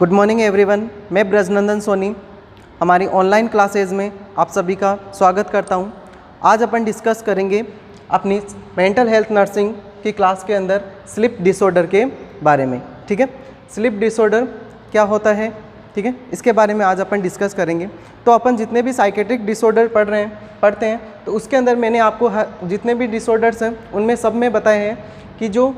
Good morning everyone, मैं ब्रजनंदन सोनी हमारी online classes में आप सभी का स्वागत करता हूं। आज अपन डिस्कस करेंगे अपनी मेंटल हेल्थ नर्सिंग की क्लास के अंदर स्लीप डिसऑर्डर के बारे में। ठीक है, स्लीप डिसऑर्डर क्या होता है, ठीक है, इसके बारे में आज अपन डिस्कस करेंगे। तो अपन जितने भी साइकेट्रिक डिसऑर्डर पढ़ते हैं तो उसके अंदर मैंने आपको जितने भी डिसऑर्डर्स हैं उनमें सब में बताए हैं कि जो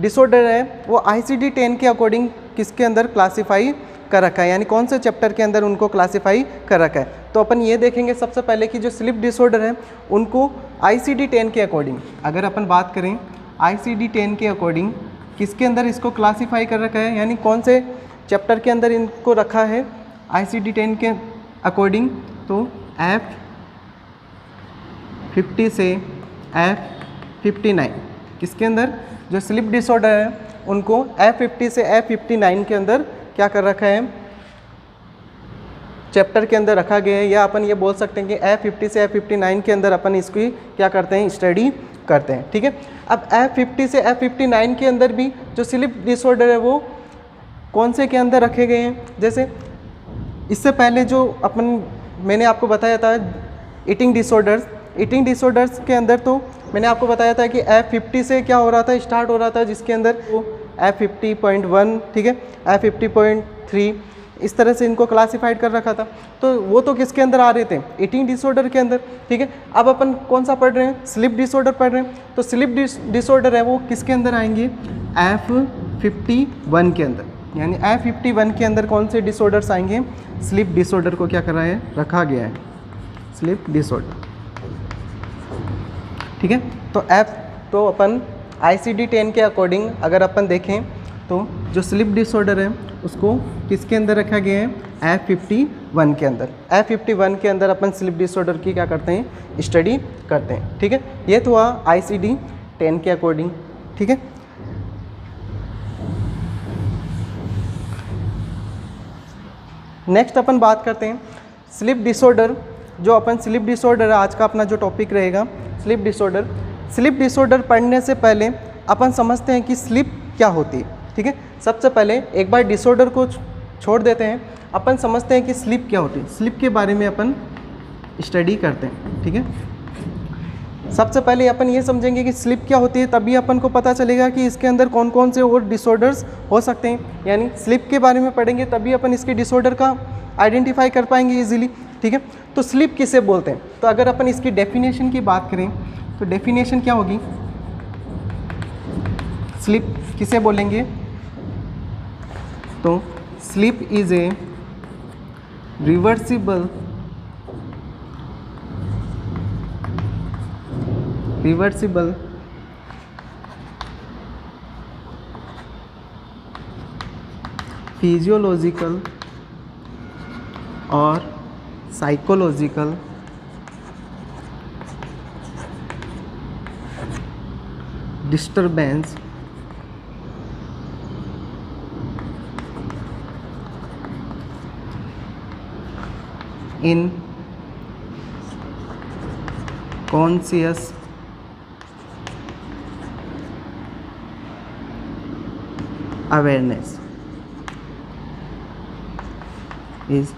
डिसऑर्डर है वो ICD-10 के अकॉर्डिंग किसके अंदर क्लासीफाई कर रखा है, यानी कौन से चैप्टर के अंदर उनको क्लासीफाई कर रखा है। तो अपन ये देखेंगे सबसे पहले कि जो स्लीप डिसऑर्डर है उनको ICD-10 के अकॉर्डिंग, अगर अपन बात करें ICD-10 के अकॉर्डिंग किसके अंदर इसको क्लासीफाई कर रखा है, यानी कौन से चैप्टर के अंदर इनको रखा है ICD-10 के अकॉर्डिंग, तो F50 से F59 किसके अंदर जो स्लीप डिसऑर्डर है उनको F50 से F59 के अंदर क्या कर रखा है, चैप्टर के अंदर रखा गया है, या अपन ये बोल सकते हैं कि F50 से F59 के अंदर अपन इसकी क्या करते हैं, स्टडी करते हैं। ठीक है, अब F50 से F59 के अंदर भी जो स्लीप डिसऑर्डर है वो कौन से के अंदर रखे गए हैं। जैसे इससे पहले जो मैंने आपको बताया था ईटिंग डिसऑर्डर्स के अंदर, तो मैंने आपको बताया था कि F50 से क्या हो रहा था, स्टार्ट हो रहा था, जिसके अंदर वो F50.1, ठीक है, F50.3 इस तरह से इनको क्लासिफाइड कर रखा था। तो वो तो किसके अंदर आ रहे थे, ईटिंग डिसऑर्डर के अंदर। ठीक है, अब अपन कौन सा पढ़ रहे हैं, स्लीप डिसऑर्डर पढ़ रहे हैं। तो स्लीप डिसऑर्डर है वो किसके अंदर आएंगे, F51 के अंदर, यानी F51 के अंदर कौन से डिसऑर्डर्स आएंगे, स्लीप डिसऑर्डर को क्या करा है, रखा गया है, स्लीप डिसऑर्डर। ठीक है, तो अपन ICD-10 के अकॉर्डिंग अगर अपन देखें तो जो स्लीप डिसऑर्डर है उसको किसके अंदर रखा गया है, F51 के अंदर। F51 के अंदर अपन स्लीप डिसऑर्डर की क्या करते हैं, स्टडी करते हैं। ठीक है, ये तो हुआ ICD-10 के अकॉर्डिंग। ठीक है, नेक्स्ट अपन बात करते हैं स्लीप डिसऑर्डर। जो अपन स्लीप डिसऑर्डर है, आज का अपना जो टॉपिक रहेगा स्लीप डिसऑर्डर पढ़ने से पहले अपन समझते हैं कि स्लीप क्या होती है। ठीक है, सबसे पहले एक बार डिसऑर्डर को छोड़ देते हैं, अपन समझते हैं कि स्लीप क्या होती है। स्लीप के बारे में अपन स्टडी करते हैं। ठीक है, सबसे पहले अपन ये समझेंगे कि स्लीप क्या होती है, तभी अपन को पता चलेगा कि इसके अंदर कौन कौन से और डिसऑर्डर्स हो सकते हैं। यानी स्लीप के बारे में पढ़ेंगे तभी अपन इसके डिसऑर्डर का आइडेंटिफाई कर पाएंगे इजीली। ठीक है, तो स्लीप किसे बोलते हैं, तो अगर अपन इसकी डेफिनेशन की बात करें तो डेफिनेशन क्या होगी, स्लीप किसे बोलेंगे, तो sleep is a reversible physiological or psychological disturbance in conscious awareness is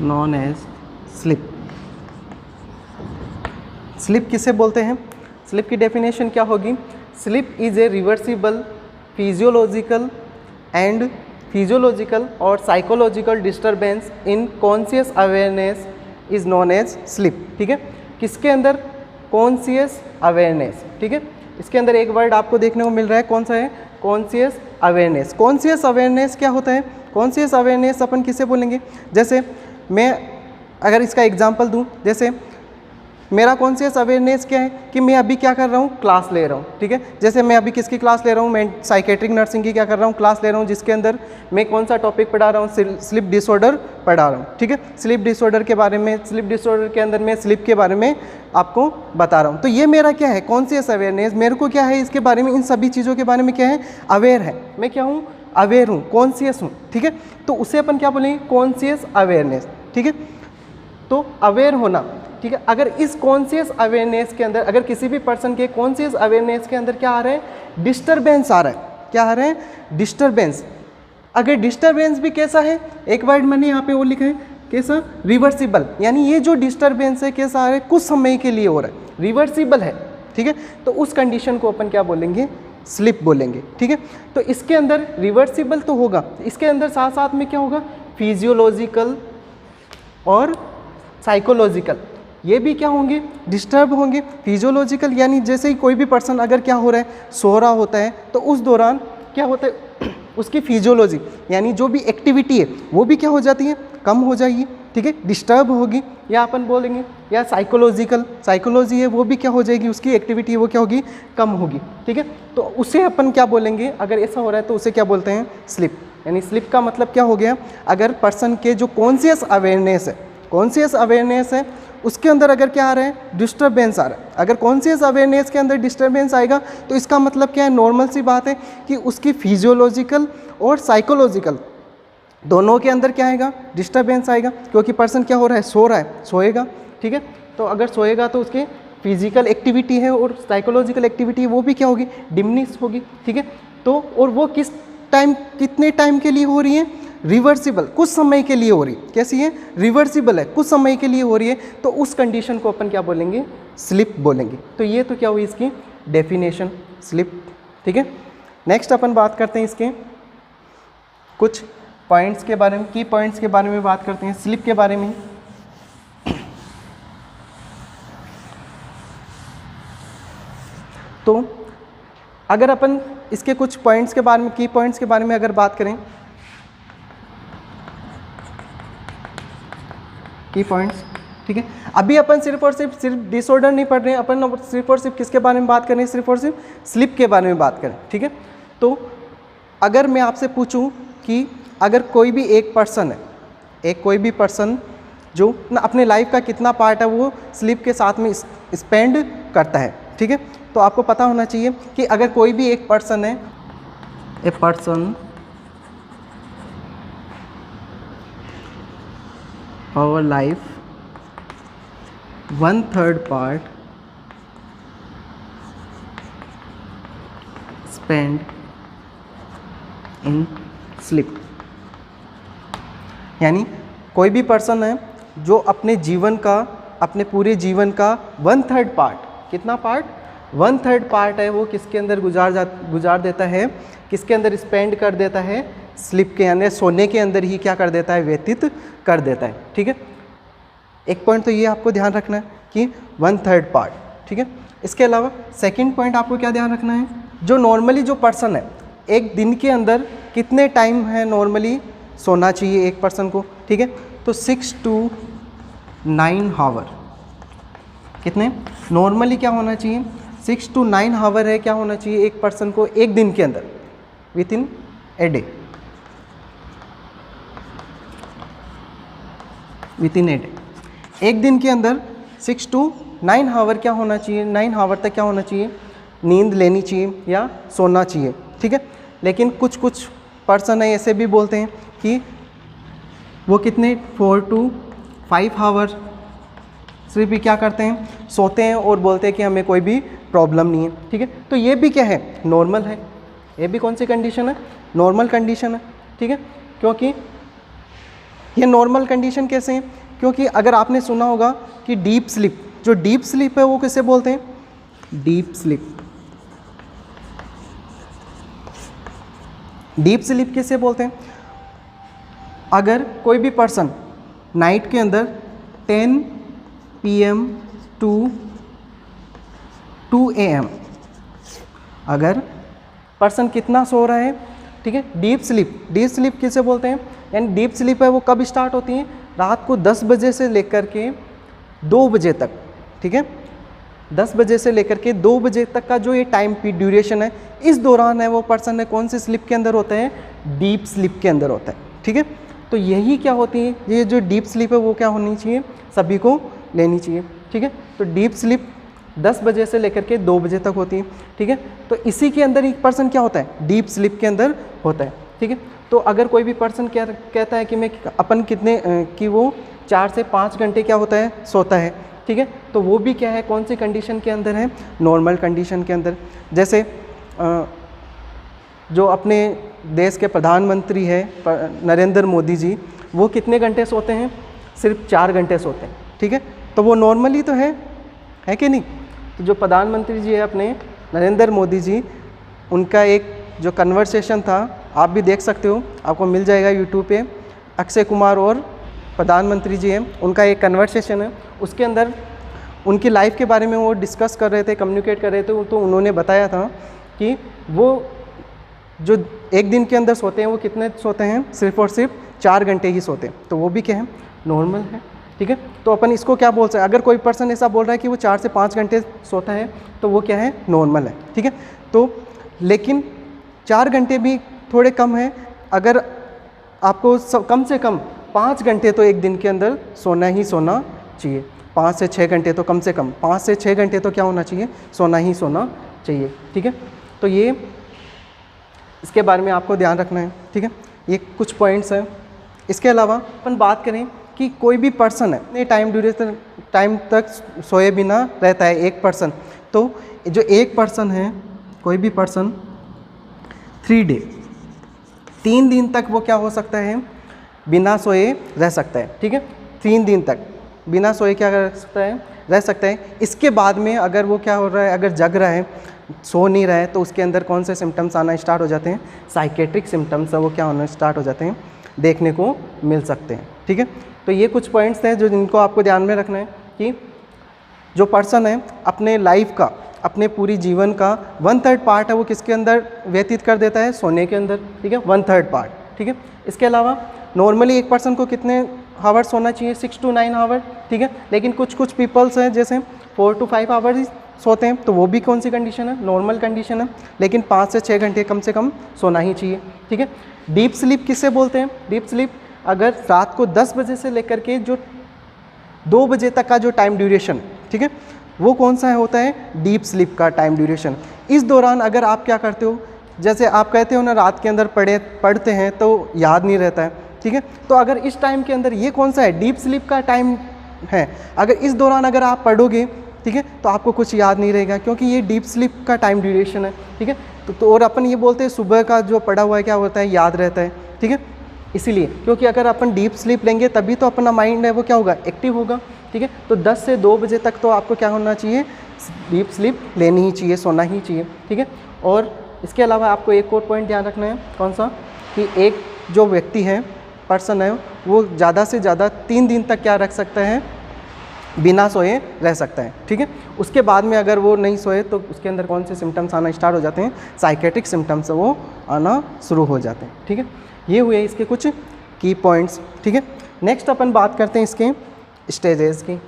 known as sleep. Sleep किसे बोलते हैं, स्लीप की डेफिनेशन क्या होगी, sleep is a reversible physiological or psychological disturbance in conscious awareness is known as sleep. ठीक है, किसके अंदर, कॉन्शियस अवेयरनेस। ठीक है, इसके अंदर एक वर्ड आपको देखने को मिल रहा है, कौन सा है, कॉन्शियस अवेयरनेस। कॉन्शियस अवेयरनेस क्या होता है, कॉन्शियस अवेयरनेस अपन किसे बोलेंगे, जैसे मैं अगर इसका एग्जांपल दूं, जैसे मेरा कॉन्शियस अवेयरनेस क्या है कि मैं अभी क्या कर रहा हूँ, क्लास ले रहा हूँ। ठीक है, जैसे मैं अभी किसकी क्लास ले रहा हूँ, मैं साइकेट्रिक नर्सिंग की क्या कर रहा हूँ, क्लास ले रहा हूँ, जिसके अंदर मैं कौन सा टॉपिक पढ़ा रहा हूँ, स्लीप डिसऑर्डर पढ़ा रहा हूँ। ठीक है, स्लीप डिसऑर्डर के बारे में, स्लीप डिसऑर्डर के अंदर मैं स्लीप के बारे में आपको बता रहा हूँ। तो ये मेरा क्या है, कॉन्शियस अवेयरनेस, मेरे को क्या है इसके बारे में, इन सभी चीज़ों के बारे में क्या है, अवेयर है। मैं क्या हूँ, अवेयर हूँ, कॉन्शियस हूँ। ठीक है, तो उसे अपन क्या बोलेंगे, कॉन्शियस अवेयरनेस। ठीक है, तो अवेयर होना, ठीक है। अगर इस कॉन्शियस अवेयरनेस के अंदर, अगर किसी भी पर्सन के कॉन्शियस अवेयरनेस के अंदर क्या आ रहा है, डिस्टरबेंस आ रहा है, क्या आ रहा है, डिस्टरबेंस। अगर डिस्टरबेंस भी कैसा है, एक वर्ड मैंने यहाँ पे वो लिखा है कैसा, रिवर्सिबल, यानी ये जो डिस्टरबेंस है कैसा आ रहा है, कुछ समय के लिए हो रहा है, रिवर्सिबल है, ठीक है। तो उस कंडीशन को अपन क्या बोलेंगे, स्लिप बोलेंगे, ठीक है। तो इसके अंदर रिवर्सिबल तो होगा, इसके अंदर साथ साथ में क्या होगा, फिजियोलॉजिकल और साइकोलॉजिकल, ये भी क्या होंगे, डिस्टर्ब होंगे। फिजियोलॉजिकल यानी जैसे ही कोई भी पर्सन अगर क्या हो रहा है, सो रहा होता है, तो उस दौरान क्या होता है, उसकी फिजियोलॉजी यानी जो भी एक्टिविटी है वो भी क्या हो जाती है, कम हो जाएगी, ठीक है, डिस्टर्ब होगी। या अपन बोलेंगे या साइकोलॉजिकल, साइकोलॉजी है वो भी क्या हो जाएगी, उसकी एक्टिविटी वो क्या होगी, कम होगी, ठीक है। तो उसे अपन क्या बोलेंगे, अगर ऐसा हो रहा है तो उसे क्या बोलते हैं, स्लिप। यानी स्लिप का मतलब क्या हो गया, अगर पर्सन के जो कॉन्शियस अवेयरनेस है, कॉन्शियस अवेयरनेस है उसके अंदर अगर क्या आ रहा है, डिस्टर्बेंस आ रहा है। अगर कॉन्शियस अवेयरनेस के अंदर डिस्टर्बेंस आएगा तो इसका मतलब क्या है, नॉर्मल सी बात है कि उसकी फिजियोलॉजिकल और साइकोलॉजिकल दोनों के अंदर क्या आएगा, डिस्टर्बेंस आएगा, क्योंकि पर्सन क्या हो रहा है, सो रहा है, सोएगा, ठीक है। तो अगर सोएगा तो उसके फिजिकल एक्टिविटी है और साइकोलॉजिकल एक्टिविटी वो भी क्या होगी, डिमिनिश होगी, ठीक है। तो और वो किस टाइम, कितने टाइम के लिए हो रही है, रिवर्सिबल, कुछ समय के लिए हो रही है। कैसी है, रिवर्सिबल है, कुछ समय के लिए हो रही है, तो उस कंडीशन को अपन क्या बोलेंगे, स्लिप बोलेंगे। तो ये तो क्या हुई इसकी डेफिनेशन, स्लिप, ठीक है। नेक्स्ट अपन बात करते हैं इसके कुछ पॉइंट्स के बारे में, की पॉइंट्स के बारे में बात करते हैं, स्लिप के बारे में। तो अगर अपन इसके कुछ पॉइंट्स के बारे में, की पॉइंट्स के बारे में अगर बात करें, की पॉइंट्स, ठीक है। अभी अपन सिर्फ और सिर्फ डिसऑर्डर नहीं पढ़ रहे हैं, अपन सिर्फ और सिर्फ किसके बारे में बात कर रहे हैं, सिर्फ और सिर्फ स्लिप के बारे में बात करें, ठीक है। तो अगर मैं आपसे पूछूं कि अगर कोई भी एक पर्सन है, एक कोई भी पर्सन जो ना अपने लाइफ का कितना पार्ट है वो स्लिप के साथ में स्पेंड करता है, ठीक है। तो आपको पता होना चाहिए कि अगर कोई भी एक पर्सन है, a person our life 1/3 part spent in sleep। यानी कोई भी पर्सन है जो अपने जीवन का, अपने पूरे जीवन का 1/3 पार्ट, कितना पार्ट, 1/3 पार्ट है वो किसके अंदर गुजार देता है, किसके अंदर स्पेंड कर देता है, स्लिप के यानी सोने के अंदर ही क्या कर देता है, व्यतीत कर देता है, ठीक है। एक पॉइंट तो ये आपको ध्यान रखना है कि 1/3 पार्ट, ठीक है। इसके अलावा सेकंड पॉइंट आपको क्या ध्यान रखना है, जो नॉर्मली जो पर्सन है एक दिन के अंदर कितने टाइम है नॉर्मली सोना चाहिए एक पर्सन को, ठीक है। तो 6 to 9 आवर, कितने नॉर्मली क्या होना चाहिए, 6 to 9 आवर है क्या होना चाहिए एक पर्सन को एक दिन के अंदर, with in a day, with in a day, एक दिन के अंदर 6 to 9 आवर क्या होना चाहिए, 9 आवर तक क्या होना चाहिए, नींद लेनी चाहिए या सोना चाहिए, ठीक है। लेकिन कुछ कुछ पर्सन है ऐसे भी बोलते हैं कि वो कितने 4 to 5 आवर सिर्फ भी क्या करते हैं, सोते हैं और बोलते हैं कि हमें कोई भी प्रॉब्लम नहीं है, ठीक है। तो ये भी क्या है, नॉर्मल है, ये भी कौन सी कंडीशन है, नॉर्मल कंडीशन है, ठीक है। क्योंकि ये नॉर्मल कंडीशन कैसे हैं, क्योंकि अगर आपने सुना होगा कि डीप स्लीप, जो डीप स्लीप है वो किसे बोलते हैं, डीप स्लीप, डीप स्लीप किसे बोलते हैं, अगर कोई भी पर्सन नाइट के अंदर 10 PM to 2 AM अगर पर्सन कितना सो रहा है, ठीक है, डीप स्लीप, डीप स्लीप किसे बोलते हैं, यानी डीप स्लीप है वो कब स्टार्ट होती है, रात को 10 बजे से लेकर के 2 बजे तक, ठीक है, 10 बजे से लेकर के 2 बजे तक का जो ये टाइम ड्यूरेशन है, इस दौरान है वो पर्सन है कौन सी स्लीप के अंदर होता है, डीप स्लीप के अंदर होता है, ठीक है। तो यही क्या होती है, ये जो डीप स्लीप है वो क्या होनी चाहिए, सभी को लेनी चाहिए, ठीक है। तो डीप स्लीप 10 बजे से लेकर के 2 बजे तक होती है, ठीक है। तो इसी के अंदर एक पर्सन क्या होता है, डीप स्लीप के अंदर होता है, ठीक है। तो अगर कोई भी पर्सन कहता है कि मैं अपन कितने कि वो 4 से 5 घंटे क्या होता है, सोता है, ठीक है। तो वो भी क्या है, कौन सी कंडीशन के अंदर है, नॉर्मल कंडीशन के अंदर। जैसे जो अपने देश के प्रधानमंत्री है नरेंद्र मोदी जी, वो कितने घंटे सोते हैं, सिर्फ 4 घंटे सोते हैं, ठीक है। तो वो नॉर्मली तो है कि नहीं। तो जो प्रधानमंत्री जी है अपने नरेंद्र मोदी जी, उनका एक जो कन्वर्सेशन था, आप भी देख सकते हो, आपको मिल जाएगा यूट्यूब पे। अक्षय कुमार और प्रधानमंत्री जी हैं, उनका एक कन्वर्सेशन है, उसके अंदर उनकी लाइफ के बारे में वो डिस्कस कर रहे थे, कम्युनिकेट कर रहे थे। तो उन्होंने बताया था कि वो जो एक दिन के अंदर सोते हैं वो कितने सोते हैं, सिर्फ और सिर्फ 4 घंटे ही सोते हैं। तो वो भी क्या है, नॉर्मल है, ठीक है। तो अपन इसको क्या बोल सकते हैं, अगर कोई पर्सन ऐसा बोल रहा है कि वो 4 से 5 घंटे सोता है, तो वो क्या है, नॉर्मल है, ठीक है। तो लेकिन 4 घंटे भी थोड़े कम है। अगर आपको कम से कम 5 घंटे तो एक दिन के अंदर सोना ही सोना चाहिए। 5 से 6 घंटे तो कम से कम 5 से 6 घंटे तो क्या होना चाहिए, सोना ही सोना चाहिए, ठीक है। तो ये इसके बारे में आपको ध्यान रखना है, ठीक है। ये कुछ पॉइंट्स हैं। इसके अलावा अपन बात करें कि कोई भी पर्सन है इतने टाइम तक सोए बिना रहता है एक पर्सन, तो जो एक पर्सन है, कोई भी पर्सन 3 दिन तक वो क्या हो सकता है, बिना सोए रह सकता है, ठीक है। 3 दिन तक बिना सोए क्या कर सकता है, रह सकता है। इसके बाद में अगर वो क्या हो रहा है, अगर जग रहा है, सो नहीं रहा है, तो उसके अंदर कौन से सिम्टम्स आना स्टार्ट हो जाते हैं, साइकेट्रिक सिम्टम्स है वो क्या होना स्टार्ट हो जाते हैं, देखने को मिल सकते हैं, ठीक है। तो ये कुछ पॉइंट्स हैं जो जिनको आपको ध्यान में रखना है कि जो पर्सन है अपने लाइफ का, अपने पूरी जीवन का 1/3 पार्ट है वो किसके अंदर व्यतीत कर देता है, सोने के अंदर, ठीक है, 1/3 पार्ट, ठीक है। इसके अलावा नॉर्मली एक पर्सन को कितने हावर्स सोना चाहिए, 6 to 9 आवर, ठीक है। लेकिन कुछ पीपल्स हैं जैसे 4 to 5 आवर ही सोते हैं, तो वो भी कौन सी कंडीशन है, नॉर्मल कंडीशन है। लेकिन 5 से 6 घंटे कम से कम सोना ही चाहिए, ठीक है। डीप स्लीप किससे बोलते हैं, डीप स्लीप अगर रात को 10 बजे से लेकर के जो 2 बजे तक का जो टाइम ड्यूरेशन, ठीक है, वो कौन सा होता है, डीप स्लीप का टाइम ड्यूरेशन। इस दौरान अगर आप क्या करते हो, जैसे आप कहते हो ना रात के अंदर पढ़ते हैं तो याद नहीं रहता है, ठीक है। तो अगर इस टाइम के अंदर ये कौन सा है, डीप स्लीप का टाइम है, अगर इस दौरान अगर आप पढ़ोगे, ठीक है, तो आपको कुछ याद नहीं रहेगा, क्योंकि ये डीप स्लीप का टाइम ड्यूरेशन है, ठीक है। तो और अपन ये बोलते हैं सुबह का जो पढ़ा हुआ है क्या होता है, याद रहता है, ठीक है। इसीलिए क्योंकि अगर अपन डीप स्लीप लेंगे तभी तो अपना माइंड है वो क्या होगा, एक्टिव होगा, ठीक है। तो 10 से 2 बजे तक तो आपको क्या होना चाहिए, डीप स्लीप लेनी ही चाहिए, सोना ही चाहिए, ठीक है। और इसके अलावा आपको एक और पॉइंट ध्यान रखना है, कौन सा, कि एक जो व्यक्ति है, पर्सन है, वो ज़्यादा से ज़्यादा 3 दिन तक क्या रख सकता है, बिना सोए रह सकता है, ठीक है। उसके बाद में अगर वो नहीं सोए तो उसके अंदर कौन से सिम्टम्स आना स्टार्ट हो जाते हैं, साइकेट्रिक सिम्टम्स वो आना शुरू हो जाते हैं, ठीक है। ये हुए इसके कुछ की पॉइंट्स, ठीक है। नेक्स्ट अपन बात करते हैं इसके स्टेजेस की।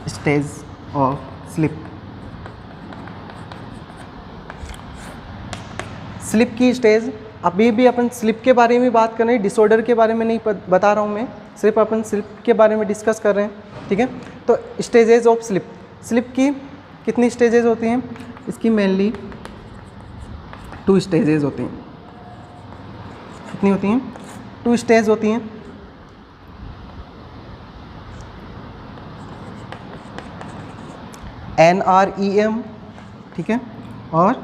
Stage of slip. स्लिप की स्टेज, अभी भी अपन स्लिप के बारे में बात कर रहे हैं, डिसऑर्डर के बारे में नहीं बता रहा हूँ मैं, सिर्फ अपन स्लिप के बारे में डिस्कस कर रहे हैं, ठीक है। तो स्टेजेस ऑफ स्लिप, स्लिप की कितनी स्टेजेस होती हैं, इसकी मेनली 2 स्टेजेस होती हैं। कितनी होती हैं, 2 स्टेज होती हैं। NREM, ठीक है, और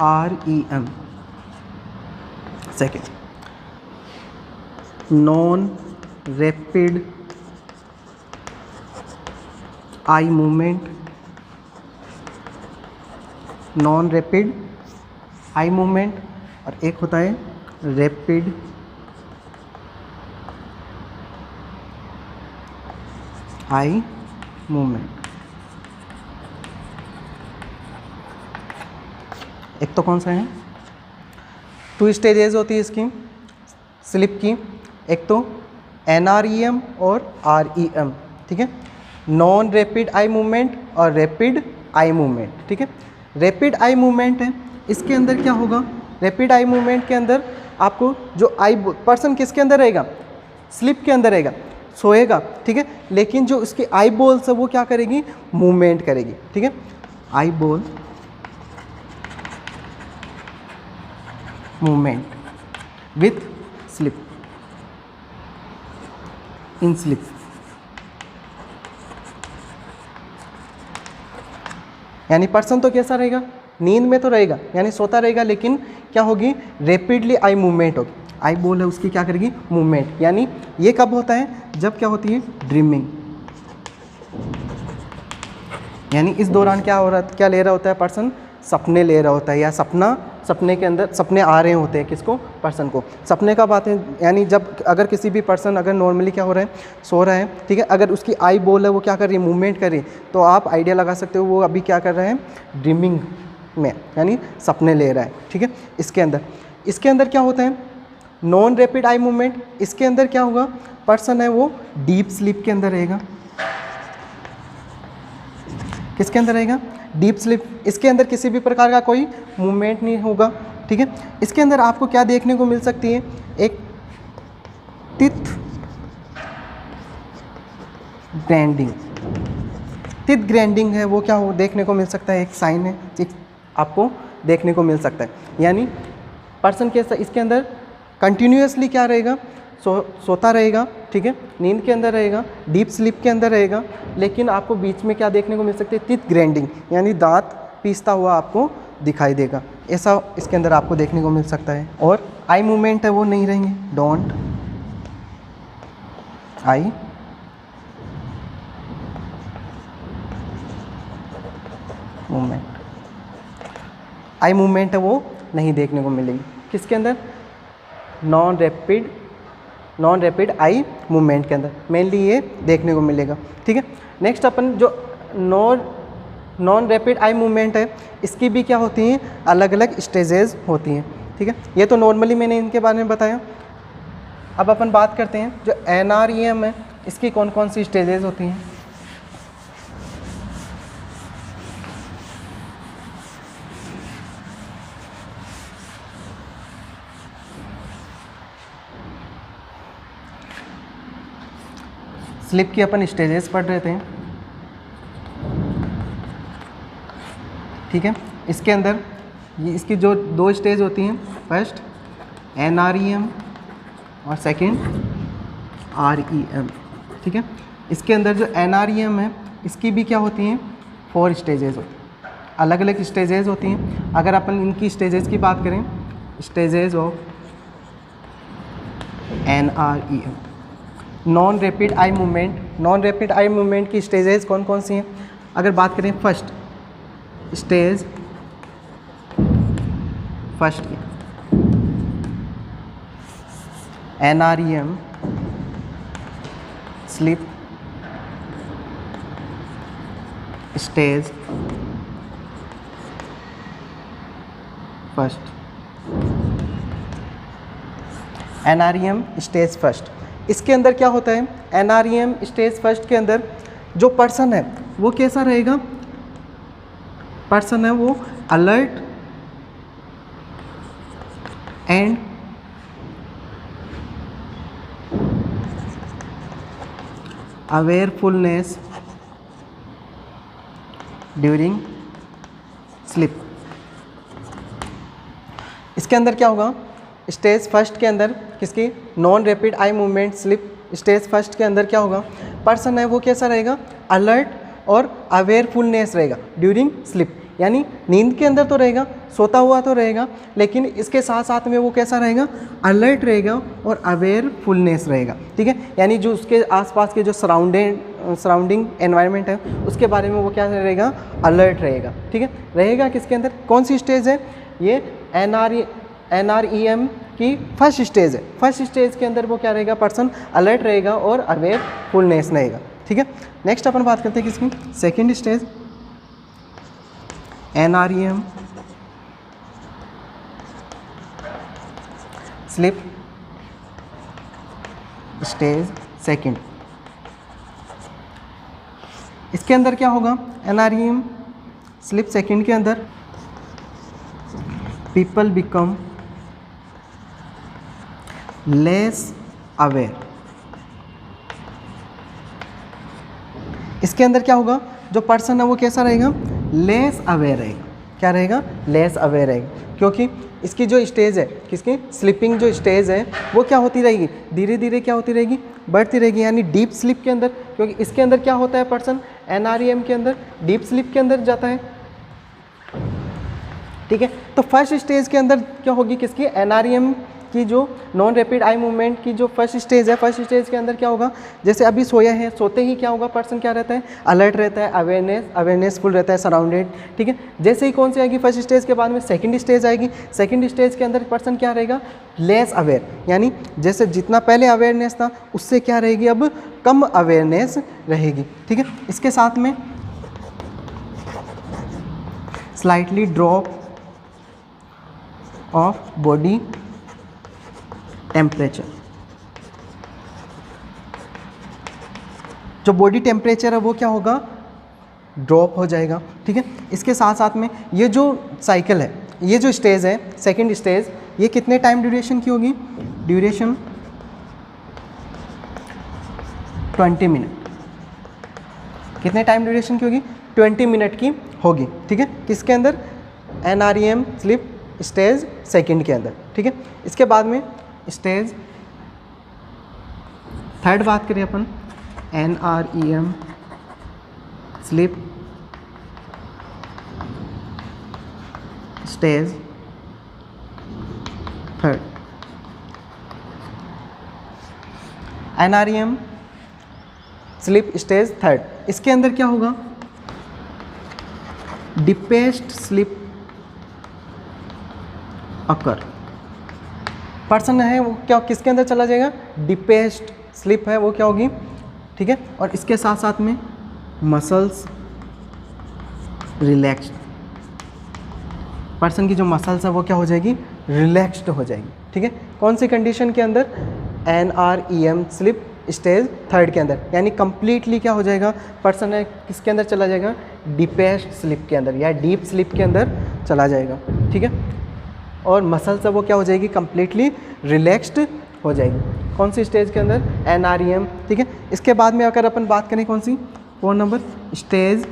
REM। Second, non rapid eye movement, non rapid eye movement, और एक होता है रैपिड आई मूवमेंट। एक तो कौन सा है, 2 स्टेजेस होती है इसकी स्लिप की, एक तो NREM और REM, ठीक है, नॉन रैपिड आई मूवमेंट और रैपिड आई मूवमेंट, ठीक है। रैपिड आई मूवमेंट है, इसके अंदर क्या होगा, रैपिड आई मूवमेंट के अंदर आपको जो आई पर्सन किसके अंदर रहेगा, स्लिप के अंदर रहेगा। सोएगा, ठीक है, लेकिन जो उसकी आई बॉल्स है वो क्या करेगी, मूवमेंट करेगी, ठीक है, eye ball movement with slip, in slip, यानी पर्सन तो कैसा रहेगा, नींद में तो रहेगा यानी सोता रहेगा, लेकिन क्या होगी, रैपिडली आई मूवमेंट होगी, आई बॉल है उसकी क्या करेगी, मूवमेंट। यानी ये कब होता है, जब क्या होती है, ड्रीमिंग, यानी इस दौरान क्या हो रहा, क्या ले रहा होता है पर्सन, सपने ले रहा होता है, या सपने के अंदर सपने आ रहे होते हैं, किसको, पर्सन को। सपने का बात है, यानी जब अगर किसी भी पर्सन अगर नॉर्मली क्या हो रहा है, सो रहा है, ठीक है, अगर उसकी आई बॉल है वो क्या कर रही है, मूवमेंट कर रही है, तो आप आइडिया लगा सकते हो वो अभी क्या कर रहे हैं, ड्रीमिंग में, यानी सपने ले रहा है, ठीक है। इसके अंदर क्या होता है, नॉन रैपिड आई मूवमेंट, इसके अंदर क्या होगा, पर्सन है वो डीप स्लीप के अंदर रहेगा, किसके अंदर रहेगा, डीप स्लीप, इसके अंदर किसी भी प्रकार का कोई मूवमेंट नहीं होगा, ठीक है। इसके अंदर आपको क्या देखने को मिल सकती है, एक टिथ ग्राइंडिंग है, वो क्या हो देखने को मिल सकता है, एक साइन है, एक आपको देखने को मिल सकता है। यानी पर्सन के इसके अंदर कंटिन्यूअसली क्या रहेगा, सोता रहेगा, ठीक है, नींद के अंदर रहेगा, डीप स्लीप के अंदर रहेगा, लेकिन आपको बीच में क्या देखने को मिल सकती है, टीथ ग्राइंडिंग, यानी दांत पीसता हुआ आपको दिखाई देगा, ऐसा इसके अंदर आपको देखने को मिल सकता है। और आई मूवमेंट है वो नहीं रहेंगे, don't eye movement, eye movement है वो नहीं देखने को मिलेगी, किसके अंदर, नॉन रैपिड आई मूवमेंट के अंदर मेनली ये देखने को मिलेगा, ठीक है। नेक्स्ट अपन जो नॉन रैपिड आई मूवमेंट है, इसकी भी क्या होती हैं, अलग अलग स्टेजेस होती हैं, ठीक है। ये तो नॉर्मली मैंने इनके बारे में बताया। अब अपन बात करते हैं जो NREM है, इसकी कौन कौन सी स्टेजेस होती हैं। स्लिप की अपन स्टेजेस पढ़ रहे थे, ठीक है। इसके अंदर ये इसकी जो 2 स्टेज होती हैं, फर्स्ट NREM और सेकंड REM, ठीक है। इसके अंदर जो NREM है, इसकी भी क्या होती हैं, 4 स्टेजेस होती हैं, अलग अलग स्टेजेस होती हैं। अगर अपन इनकी स्टेजेस की बात करें, stages of NREM, non rapid eye movement की स्टेजेस कौन कौन सी हैं। अगर बात करें फर्स्ट स्टेज, फर्स्ट की NREM sleep stage first, NREM stage first. इसके अंदर क्या होता है, NREM स्टेज फर्स्ट के अंदर जो पर्सन है वो कैसा रहेगा, पर्सन है वो अलर्ट एंड अवेयरफुलनेस ड्यूरिंग स्लीप। इसके अंदर क्या होगा, स्टेज फर्स्ट के अंदर किसकी, non rapid eye movement sleep stage first के अंदर क्या होगा, पर्सन है वो कैसा रहेगा, अलर्ट और अवेयरफुलनेस रहेगा ड्यूरिंग स्लीप, यानी नींद के अंदर तो रहेगा, सोता हुआ तो रहेगा, लेकिन इसके साथ साथ में वो कैसा रहेगा, अलर्ट रहेगा और अवेयरफुलनेस रहेगा, ठीक है। यानी जो उसके आसपास के जो सराउंडिंग एनवायरनमेंट है उसके बारे में वो क्या रहेगा, अलर्ट रहेगा, ठीक है। रहेगा किसके अंदर, कौन सी स्टेज है ये, NREM की फर्स्ट स्टेज है। फर्स्ट स्टेज के अंदर वो क्या रहेगा, पर्सन अलर्ट रहेगा और अवेयरफुलनेस रहेगा, ठीक है। नेक्स्ट अपन बात करते हैं किसकी, second stage NREM sleep stage second. इसके अंदर क्या होगा, NREM स्लीप सेकंड के अंदर पीपल बिकम लेस अवेयर इसके अंदर क्या होगा, जो पर्सन है वो कैसा रहेगा, लेस अवेयर रहेगा। क्या रहेगा, लेस अवेयर रहेगा, क्योंकि इसकी जो स्टेज है, किसकी, स्लीपिंग जो स्टेज है वो क्या होती रहेगी, धीरे धीरे क्या होती रहेगी, बढ़ती रहेगी, यानी डीप स्लीप के अंदर। क्योंकि इसके अंदर क्या होता है, पर्सन NREM के अंदर डीप स्लीप के अंदर जाता है। ठीक है, तो फर्स्ट स्टेज के अंदर क्या होगी, किसकी, NREM की जो नॉन रैपिड आई मूवमेंट की जो फर्स्ट स्टेज है, फर्स्ट स्टेज के अंदर क्या होगा, जैसे अभी सोया है, सोते ही क्या होगा, पर्सन क्या रहता है, अलर्ट रहता है, अवेयरनेसफुल रहता है सराउंडेड। ठीक है, जैसे ही कौन सी आएगी, फर्स्ट स्टेज के बाद में सेकंड स्टेज आएगी। सेकंड स्टेज के अंदर पर्सन क्या रहेगा, लेस अवेयर, यानी जैसे जितना पहले अवेयरनेस था उससे क्या रहेगी, अब कम अवेयरनेस रहेगी। ठीक है, इसके साथ में slightly drop of body temperature, जो बॉडी टेम्परेचर है वो क्या होगा, ड्रॉप हो जाएगा। ठीक है, इसके साथ साथ में ये जो साइकिल है, ये जो स्टेज है सेकंड स्टेज, ये कितने टाइम ड्यूरेशन की होगी, ड्यूरेशन 20 मिनट। कितने टाइम ड्यूरेशन की होगी, 20 मिनट की होगी। ठीक है, किसके अंदर, NREM स्लीप स्टेज सेकंड के अंदर। ठीक है, इसके बाद में स्टेज थर्ड बात करें अपन, NREM sleep stage third. NREM sleep stage third, इसके अंदर क्या होगा, डीपेस्ट स्लीप अकर। पर्सन है वो क्या, किसके अंदर चला जाएगा, डीपेस्ट स्लीप है वो क्या होगी। ठीक है, और इसके साथ साथ में मसल्स रिलैक्स्ड, पर्सन की जो मसल्स है वो क्या हो जाएगी, रिलैक्स्ड हो जाएगी। ठीक है, कौन सी कंडीशन के अंदर, NREM स्लीप स्टेज थर्ड के अंदर, यानी कंप्लीटली क्या हो जाएगा, पर्सन है किसके अंदर चला जाएगा, डीपेस्ट स्लीप के अंदर या डीप स्लीप के अंदर चला जाएगा। ठीक है, और मसल्स है वो क्या हो जाएगी, कंप्लीटली रिलैक्स्ड हो जाएगी। कौन सी स्टेज के अंदर, NREM। ठीक है, इसके बाद में अगर अपन बात करें कौन सी, 4 number, stage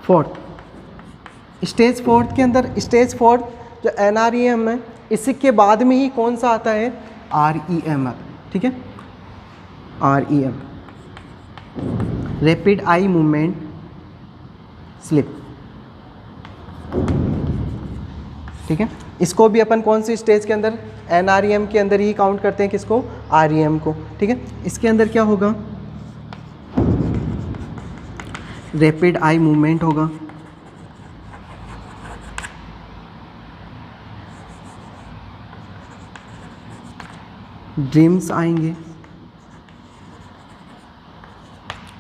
fourth. Stage fourth के अंदर, स्टेज फोर्थ जो NREM है, इसके बाद में ही कौन सा आता है, REM। ठीक है, REM rapid eye movement slip. ठीक है, इसको भी अपन कौन सी स्टेज के अंदर, NREM के अंदर ही काउंट करते हैं, किसको, REM को। ठीक है, इसके अंदर क्या होगा, रैपिड आई मूवमेंट होगा, ड्रीम्स आएंगे।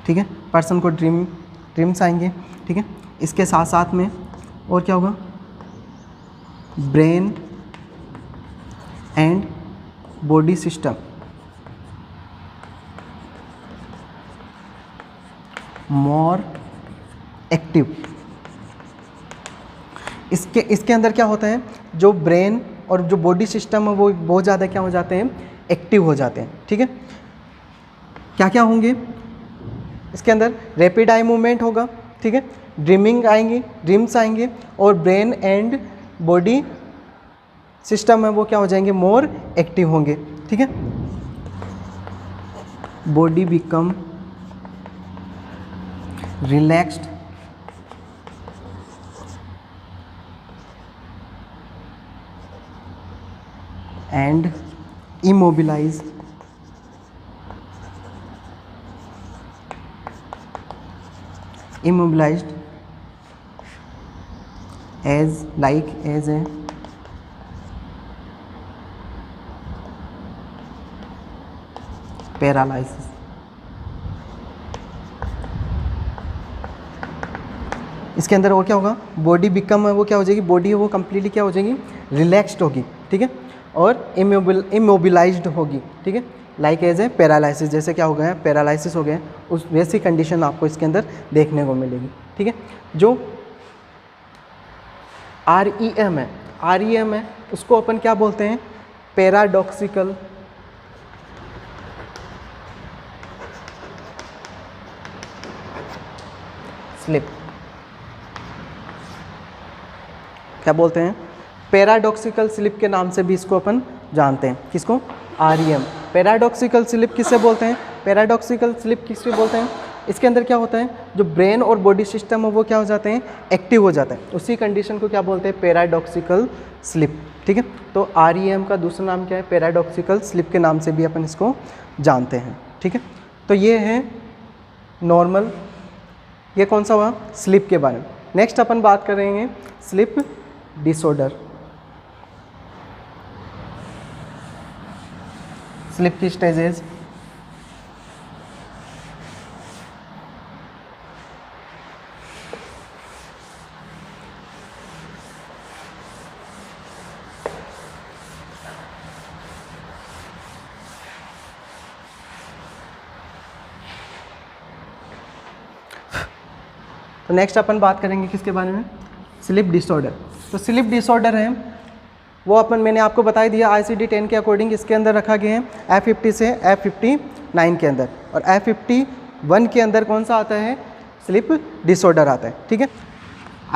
ठीक है, पर्सन को ड्रीम्स आएंगे। ठीक है, इसके साथ साथ में और क्या होगा, brain and body system more active. इसके अंदर क्या होता है, जो ब्रेन और जो बॉडी सिस्टम है वो बहुत ज़्यादा क्या हो जाते हैं, एक्टिव हो जाते हैं। ठीक है, क्या क्या होंगे इसके अंदर, रैपिड आई मूवमेंट होगा। ठीक है, ड्रीमिंग आएंगी, ड्रीम्स आएंगे, और ब्रेन एंड बॉडी सिस्टम है वो क्या हो जाएंगे, मोर एक्टिव होंगे। ठीक है, body become relaxed and immobilized as a paralysis। इसके अंदर वो क्या होगा, बॉडी बिकम है वो क्या हो जाएगी, बॉडी है वो कंप्लीटली क्या हो जाएगी, रिलैक्स्ड होगी। ठीक है, और इमोबिलाइज्ड होगी। ठीक है, लाइक एज ए पैरालिसिस, जैसे क्या हो गया है, पैरालिसिस हो गए, उस वैसी कंडीशन आपको इसके अंदर देखने को मिलेगी। ठीक है, जो REM है उसको अपन क्या बोलते हैं, पैराडॉक्सिकल स्लिप, क्या बोलते हैं, पैराडॉक्सिकल स्लिप के नाम से भी इसको अपन जानते हैं। किसको? REM। पैराडॉक्सिकल स्लिप किससे बोलते हैं? पैराडॉक्सिकल स्लिप किससे बोलते हैं? इसके अंदर क्या होता है, जो ब्रेन और बॉडी सिस्टम है वो क्या हो जाते हैं, एक्टिव हो जाते हैं। उसी कंडीशन को क्या बोलते हैं, पैराडॉक्सिकल स्लिप। ठीक है, तो REM का दूसरा नाम क्या है, पैराडॉक्सिकल स्लिप के नाम से भी अपन इसको जानते हैं। ठीक है, तो ये है नॉर्मल, ये कौन सा हुआ, स्लिप के बारे में। नेक्स्ट अपन बात करेंगे स्लिप डिसऑर्डर। स्लिप की स्टेजेस, तो नेक्स्ट अपन बात करेंगे किसके बारे में, स्लिप डिसऑर्डर। तो स्लिप डिसऑर्डर है वो अपन, मैंने आपको बता ही दिया, ICD-10 के अकॉर्डिंग इसके अंदर रखा गया है F50 से F59 के अंदर, और F51 के अंदर कौन सा आता है, स्लिप डिसऑर्डर आता है। ठीक है,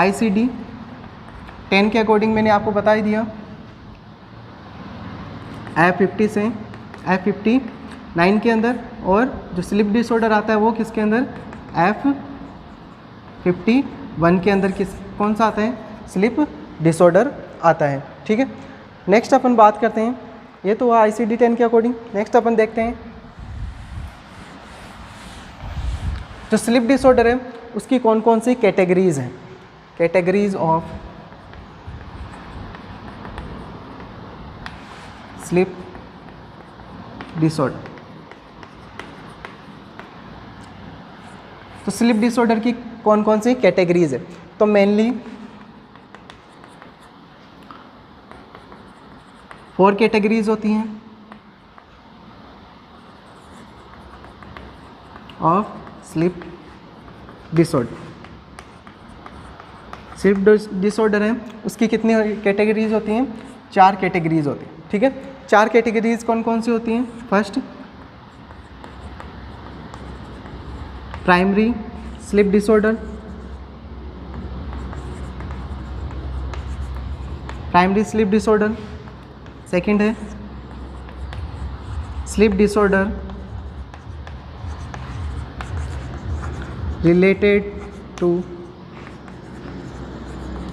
ICD-10 के अकॉर्डिंग मैंने आपको बता ही दिया, F50 से F59 के अंदर, और जो स्लिप डिसऑर्डर आता है वो किसके अंदर, F51 के अंदर कौन सा आता है, स्लिप डिसऑर्डर आता है। ठीक है, नेक्स्ट अपन बात करते हैं, ये तो हुआ ICD-10 के अकॉर्डिंग। नेक्स्ट अपन देखते हैं जो स्लिप डिसऑर्डर है उसकी कौन कौन सी कैटेगरीज हैं, कैटेगरीज ऑफ स्लिप डिसऑर्डर। तो स्लिप डिसऑर्डर की कौन कौन सी कैटेगरीज है, तो मेनली 4 कैटेगरीज होती हैं of slip disorder. Slip disorder है उसकी कितनी कैटेगरीज होती हैं, 4 कैटेगरीज होती हैं। ठीक है, 4 कैटेगरीज कौन कौन सी होती हैं, first primary sleep disorder, primary sleep disorder. Second है sleep disorder related to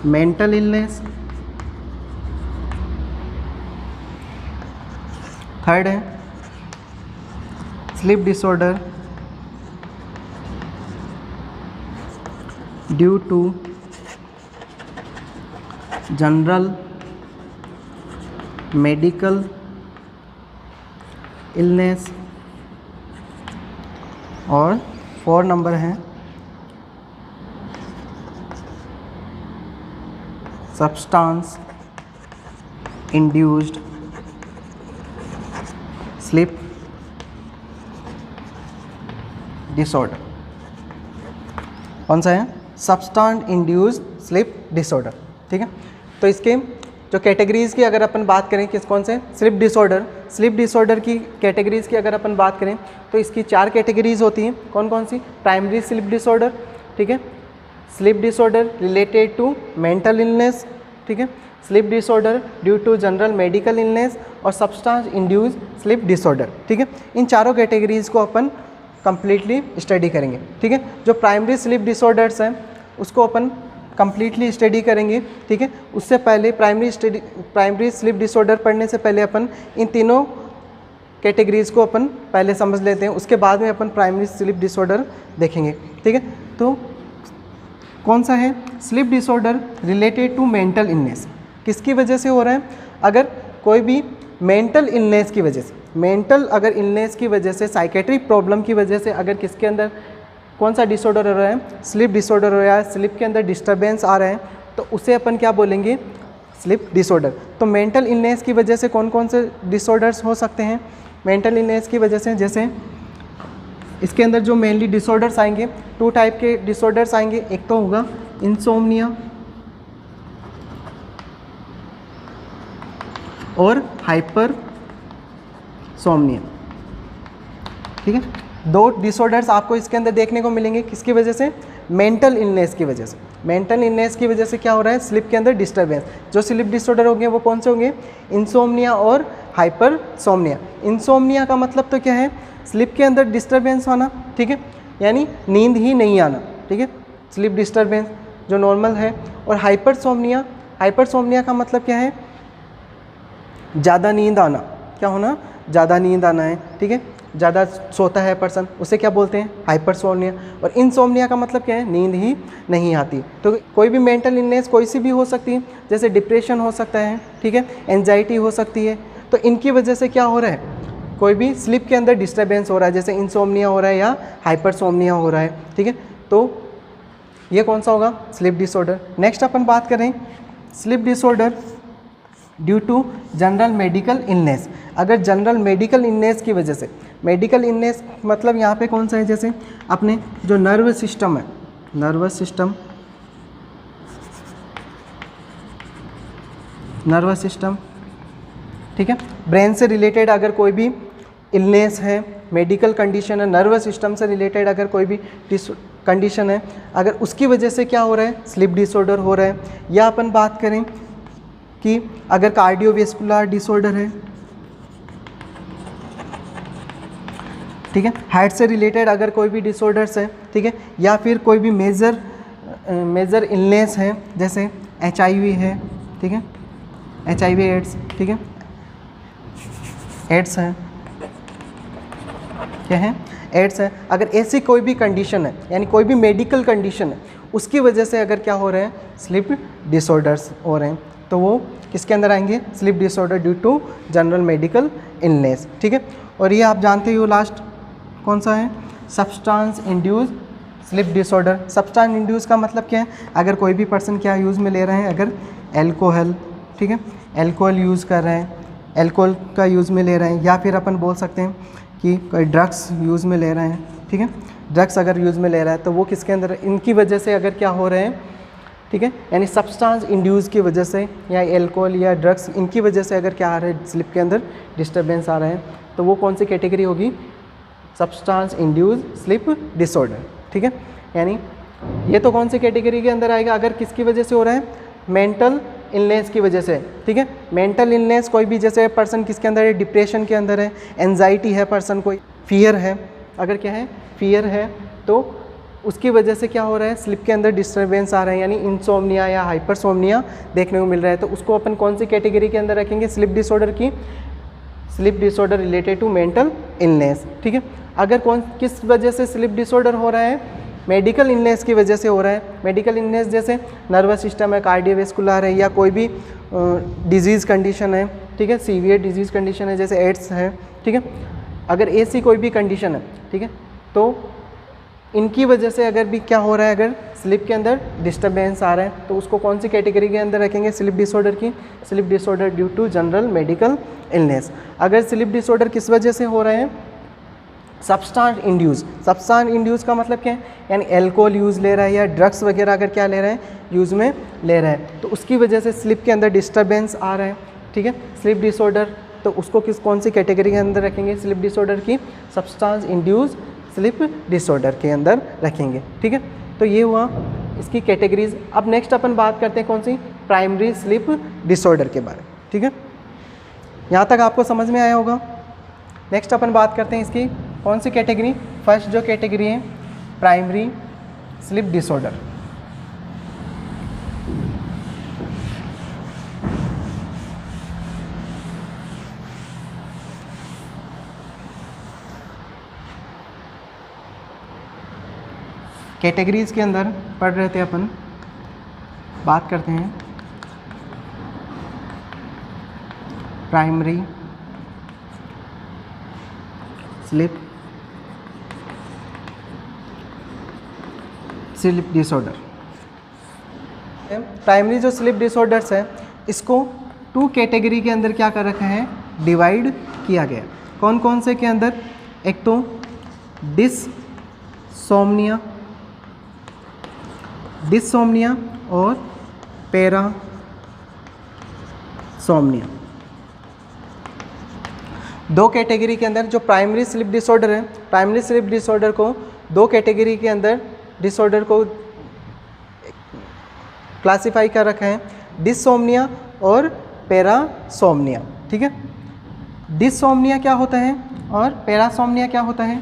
mental illness. Third है sleep disorder due to general medical illness. और 4 नंबर है सब्सटेंस इंड्यूस्ड स्लिप डिसऑर्डर। कौन सा है, सब्सटेंस इंड्यूस्ड स्लिप डिसऑर्डर। ठीक है, तो इसके जो कैटेगरीज़ की अगर अपन बात करें किस कौन से, स्लिप डिसऑर्डर की कैटेगरीज़ की अगर अपन बात करें तो इसकी 4 कैटेगरीज़ होती हैं। कौन कौन सी, प्राइमरी स्लिप डिसऑर्डर, ठीक है, sleep disorder related to mental illness, ठीक है, sleep disorder due to general medical illness, और सब्सटेंस इंड्यूस्ड स्लिप डिसऑर्डर। ठीक है, इन चारों कैटेगरीज़ को अपन कंप्लीटली स्टडी करेंगे। ठीक है, जो प्राइमरी स्लिप डिसऑर्डर्स हैं उसको अपन कंप्लीटली स्टडी करेंगे। ठीक है, उससे पहले प्राइमरी स्लिप डिसऑर्डर पढ़ने से पहले अपन इन तीनों कैटेगरीज़ को अपन पहले समझ लेते हैं, उसके बाद में अपन प्राइमरी स्लिप डिसऑर्डर देखेंगे। ठीक है, तो कौन सा है, sleep disorder related to mental illness. किसकी वजह से हो रहा है, अगर कोई भी मेंटल इलनेस की वजह से, मेंटल अगर इलनेस की वजह से, साइकेट्रिक प्रॉब्लम की वजह से अगर किसके अंदर कौन सा डिसऑर्डर हो रहा है, स्लिप डिसऑर्डर हो रहा है, स्लिप के अंदर डिस्टर्बेंस आ रहा है, तो उसे अपन क्या बोलेंगे, स्लिप डिसऑर्डर। तो मेंटल इलनेस की वजह से कौन कौन से डिसऑर्डर्स हो सकते हैं, मेंटल इलनेस की वजह से, जैसे इसके अंदर जो मेनली डिसऑर्डर्स आएंगे, 2 टाइप के डिसऑर्डर्स आएंगे। एक तो होगा इंसोम्निया और हाइपर सोम्निया। ठीक है, 2 डिसऑर्डर्स आपको इसके अंदर देखने को मिलेंगे। किसकी वजह से, मेंटल इलनेस की वजह से। मेंटल इलनेस की वजह से क्या हो रहा है, स्लीप के अंदर डिस्टर्बेंस। जो स्लीप डिसऑर्डर होंगे वो कौन से होंगे, इंसोम्निया और हाइपरसोम्निया। इंसोम्निया का मतलब तो क्या है, स्लीप के अंदर डिस्टर्बेंस होना, ठीक है, यानी नींद ही नहीं आना, ठीक है, स्लीप डिस्टर्बेंस जो नॉर्मल है। और हाइपरसोम्निया, हाइपरसोम्निया का मतलब क्या है, ज़्यादा नींद आना, क्या होना, ज़्यादा नींद आना है, ठीक है, ज़्यादा सोता है पर्सन, उसे क्या बोलते हैं, हाइपरसोम्निया। और इनसोम्निया का मतलब क्या है, नींद ही नहीं आती। तो कोई भी मेंटल इलनेस कोई सी भी हो सकती है, जैसे डिप्रेशन हो सकता है, ठीक है, एंजाइटी हो सकती है। तो इनकी वजह से क्या हो रहा है, कोई भी स्लीप के अंदर डिस्टर्बेंस हो रहा है, जैसे इंसोम्निया हो रहा है या हाइपरसोम्निया हो रहा है, ठीक है। तो ये कौन सा होगा, स्लीप डिसऑर्डर। नेक्स्ट अपन बात करें sleep disorder due to general medical illness. अगर जनरल मेडिकल इलनेस की वजह से, मेडिकल इलनेस मतलब यहाँ पे कौन सा है, जैसे अपने जो नर्वस सिस्टम है, नर्वस सिस्टम, ठीक है, ब्रेन से रिलेटेड अगर कोई भी इलनेस है, मेडिकल कंडीशन है, नर्वस सिस्टम से रिलेटेड अगर कोई भी कंडीशन है, अगर उसकी वजह से क्या हो रहा है, स्लीप डिसऑर्डर हो रहा है। या अपन बात करें कि अगर कार्डियोवैस्कुलर डिसऑर्डर है, ठीक है, हार्ट से रिलेटेड अगर कोई भी डिसऑर्डर्स है, ठीक है, या फिर कोई भी मेजर इलनेस है, जैसे HIV है, ठीक है, HIV एड्स, ठीक है, एड्स है, क्या है, एड्स है। अगर ऐसी कोई भी कंडीशन है, यानी कोई भी मेडिकल कंडीशन है, उसकी वजह से अगर क्या हो रहे हैं, स्लीप डिसऑर्डर्स हो रहे हैं, तो वो किसके अंदर आएंगे, sleep disorder due to general medical illness, ठीक है। और ये आप जानते ही हो लास्ट कौन सा है, substance induce sleep disorder. Substance induce का मतलब क्या है, अगर कोई भी पर्सन क्या यूज़ में ले रहे हैं, अगर एल्कोहल, ठीक है, एल्कोहल यूज़ कर रहे हैं, एल्कोहल का यूज़ में ले रहे हैं, या फिर अपन बोल सकते हैं कि कोई ड्रग्स यूज़ में ले रहे हैं, ठीक है, ड्रग्स अगर यूज़ में ले रहा है तो वो किसके अंदर, इनकी वजह से अगर क्या हो रहे हैं, ठीक है, यानी सब्सटेंस इंड्यूस की वजह से या एल्कोहल या ड्रग्स, इनकी वजह से अगर क्या आ रहा है, स्लीप के अंदर डिस्टर्बेंस आ रहा है, तो वो कौन सी कैटेगरी होगी, सब्सटेंस इंड्यूस स्लीप डिसऑर्डर, ठीक है। यानी ये तो कौन सी कैटेगरी के अंदर आएगा, अगर किसकी वजह से हो रहा है, मेंटल इलनेस की वजह से, ठीक है। मेंटल इलनेस कोई भी, जैसे पर्सन किसके अंदर है, डिप्रेशन के अंदर है, एंजाइटी है पर्सन, कोई फियर है, अगर क्या है, फियर है, तो उसकी वजह से क्या हो रहा है, स्लीप के अंदर डिस्टर्बेंस आ रहे हैं, यानी इंसोम्निया या हाइपरसोम्निया देखने को मिल रहा है। तो उसको अपन कौन सी कैटेगरी के अंदर रखेंगे, स्लीप डिसऑर्डर की, sleep disorder related to mental illness, ठीक है। अगर किस वजह से स्लीप डिसऑर्डर हो रहा है, मेडिकल इलनेस की वजह से हो रहा है। मेडिकल इलनेस जैसे नर्वस सिस्टम है, कार्डियोवैस्कुलर है, या कोई भी डिजीज़ कंडीशन है, ठीक है, सीवियर डिजीज़ कंडीशन है, जैसे एड्स है, ठीक है, अगर ऐसी कोई भी कंडीशन है, ठीक है, तो इनकी वजह से अगर भी क्या हो रहा है, अगर स्लीप के अंदर डिस्टर्बेंस आ रहा है, तो उसको कौन सी कैटेगरी के अंदर रखेंगे, स्लीप डिसऑर्डर की, sleep disorder due to general medical illness. अगर स्लीप डिसऑर्डर किस वजह से हो रहे हैं, सब्सटेंस इंड्यूस। सब्सटेंस इंड्यूस का मतलब क्या है, यानी एल्कोहल यूज़ ले रहा है या ड्रग्स वगैरह अगर क्या ले रहा है, यूज़ में ले रहा है, तो उसकी वजह से स्लीप के अंदर डिस्टर्बेंस आ रहा है, ठीक है, स्लीप डिसऑर्डर। तो उसको कौन सी कैटेगरी के अंदर रखेंगे, स्लीप डिसऑर्डर की, सब्सटेंस इंड्यूस स्लीप डिसऑर्डर के अंदर रखेंगे, ठीक है। तो ये हुआ इसकी कैटेगरीज। अब नेक्स्ट अपन बात करते हैं कौन सी, प्राइमरी स्लीप डिसऑर्डर के बारे में, ठीक है। यहाँ तक आपको समझ में आया होगा। नेक्स्ट अपन बात करते हैं इसकी कौन सी कैटेगरी, फर्स्ट जो कैटेगरी है प्राइमरी स्लीप डिसऑर्डर। कैटेगरीज के अंदर पढ़ रहे थे अपन, बात करते हैं प्राइमरी स्लीप डिसऑर्डर। प्राइमरी जो स्लीप डिसऑर्डर्स है, इसको 2 कैटेगरी के अंदर क्या कर रखा है, डिवाइड किया गया। कौन कौन से के अंदर, एक तो डिससोम्निया और पैरासोम्निया। 2 कैटेगरी के अंदर जो प्राइमरी स्लीप डिसऑर्डर है, प्राइमरी स्लीप डिसऑर्डर को 2 कैटेगरी के अंदर डिसऑर्डर को क्लासिफाई कर रखा है, डिसोम्निया और पैरासोम्निया। ठीक है, डिसोम्निया क्या होता है और पैरासोम्निया क्या होता है?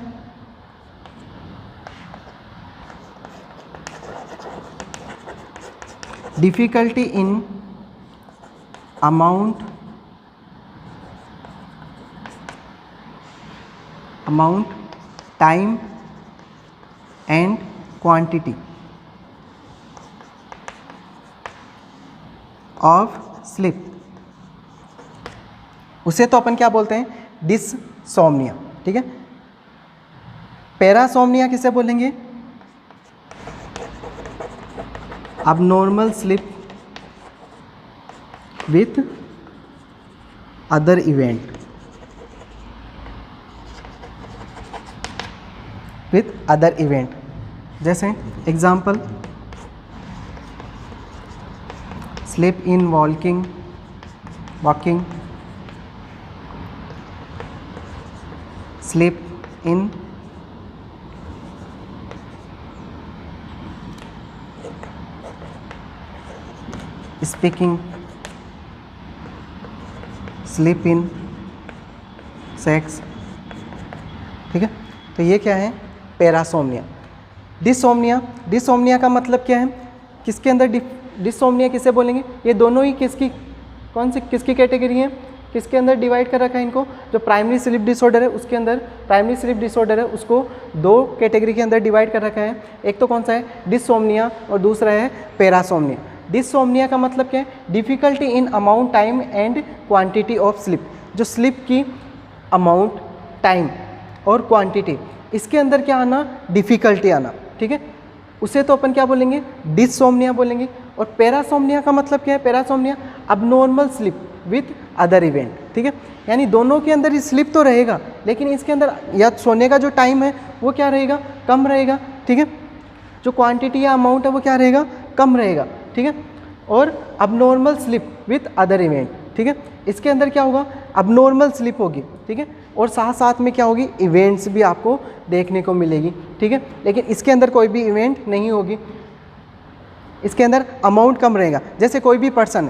Difficulty in amount time and quantity of sleep, उसे तो अपन क्या बोलते हैं? डिससोम्निया। ठीक है, पैरासोम्निया किसे बोलेंगे? abnormal sleep with other event, जैसे example sleep in walking, sleep in speaking, sleep in sex. ठीक है, तो ये क्या है? पैरासोम्निया। डिसोम्निया का मतलब क्या है? किसके अंदर डिसोम्निया किसे बोलेंगे? ये दोनों ही किसकी कैटेगरी है? किसके अंदर डिवाइड कर रखा है इनको? जो प्राइमरी स्लीप डिसऑर्डर है उसके अंदर, प्राइमरी स्लीप डिसऑर्डर है उसको दो कैटेगरी के अंदर डिवाइड कर रखा है। एक तो कौन सा है? डिसोम्निया, और दूसरा है पैरासोम्निया। डिसोम्निया का मतलब क्या है? Difficulty in amount, time and quantity of sleep. जो स्लीप की अमाउंट, टाइम और क्वांटिटी, इसके अंदर क्या आना? डिफ़िकल्टी आना। ठीक है, उसे तो अपन क्या बोलेंगे? डिसोम्निया बोलेंगे। और पैरासोम्निया का मतलब क्या है? Parasomnia abnormal sleep with other event. ठीक है, यानी दोनों के अंदर ही स्लीप तो रहेगा, लेकिन इसके अंदर या सोने का जो टाइम है वो क्या रहेगा? कम रहेगा। ठीक है, जो क्वांटिटी या अमाउंट है वो क्या रहेगा? कम रहेगा। ठीक है, और abnormal sleep with other event. ठीक है, इसके अंदर क्या होगा? अबनॉर्मल स्लीप होगी। ठीक है, और साथ साथ में क्या होगी? इवेंट्स भी आपको देखने को मिलेगी। ठीक है, लेकिन इसके अंदर कोई भी इवेंट नहीं होगी, इसके अंदर अमाउंट कम रहेगा। जैसे कोई भी पर्सन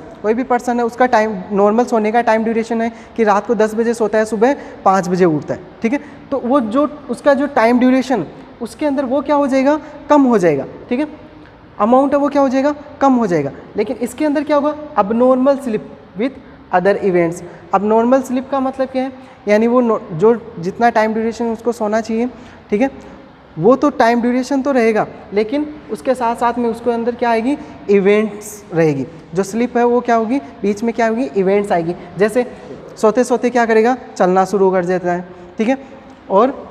है, उसका टाइम, नॉर्मल सोने का टाइम ड्यूरेशन है कि रात को 10 बजे सोता है, सुबह 5 बजे उठता है। ठीक है, तो वो जो उसका जो टाइम ड्यूरेशन, उसके अंदर वो क्या हो जाएगा? कम हो जाएगा। ठीक है, अमाउंट है वो क्या हो जाएगा? कम हो जाएगा। लेकिन इसके अंदर क्या होगा? Abnormal sleep with other events. Abnormal sleep का मतलब क्या है? यानी वो जो जितना टाइम ड्यूरेशन उसको सोना चाहिए, ठीक है, वो तो टाइम ड्यूरेशन तो रहेगा, लेकिन उसके साथ साथ में उसके अंदर क्या आएगी? इवेंट्स रहेगी। जो स्लीप है वो क्या होगी? बीच में क्या होगी? इवेंट्स आएगी। जैसे सोते सोते क्या करेगा? चलना शुरू कर देता है। ठीक है, और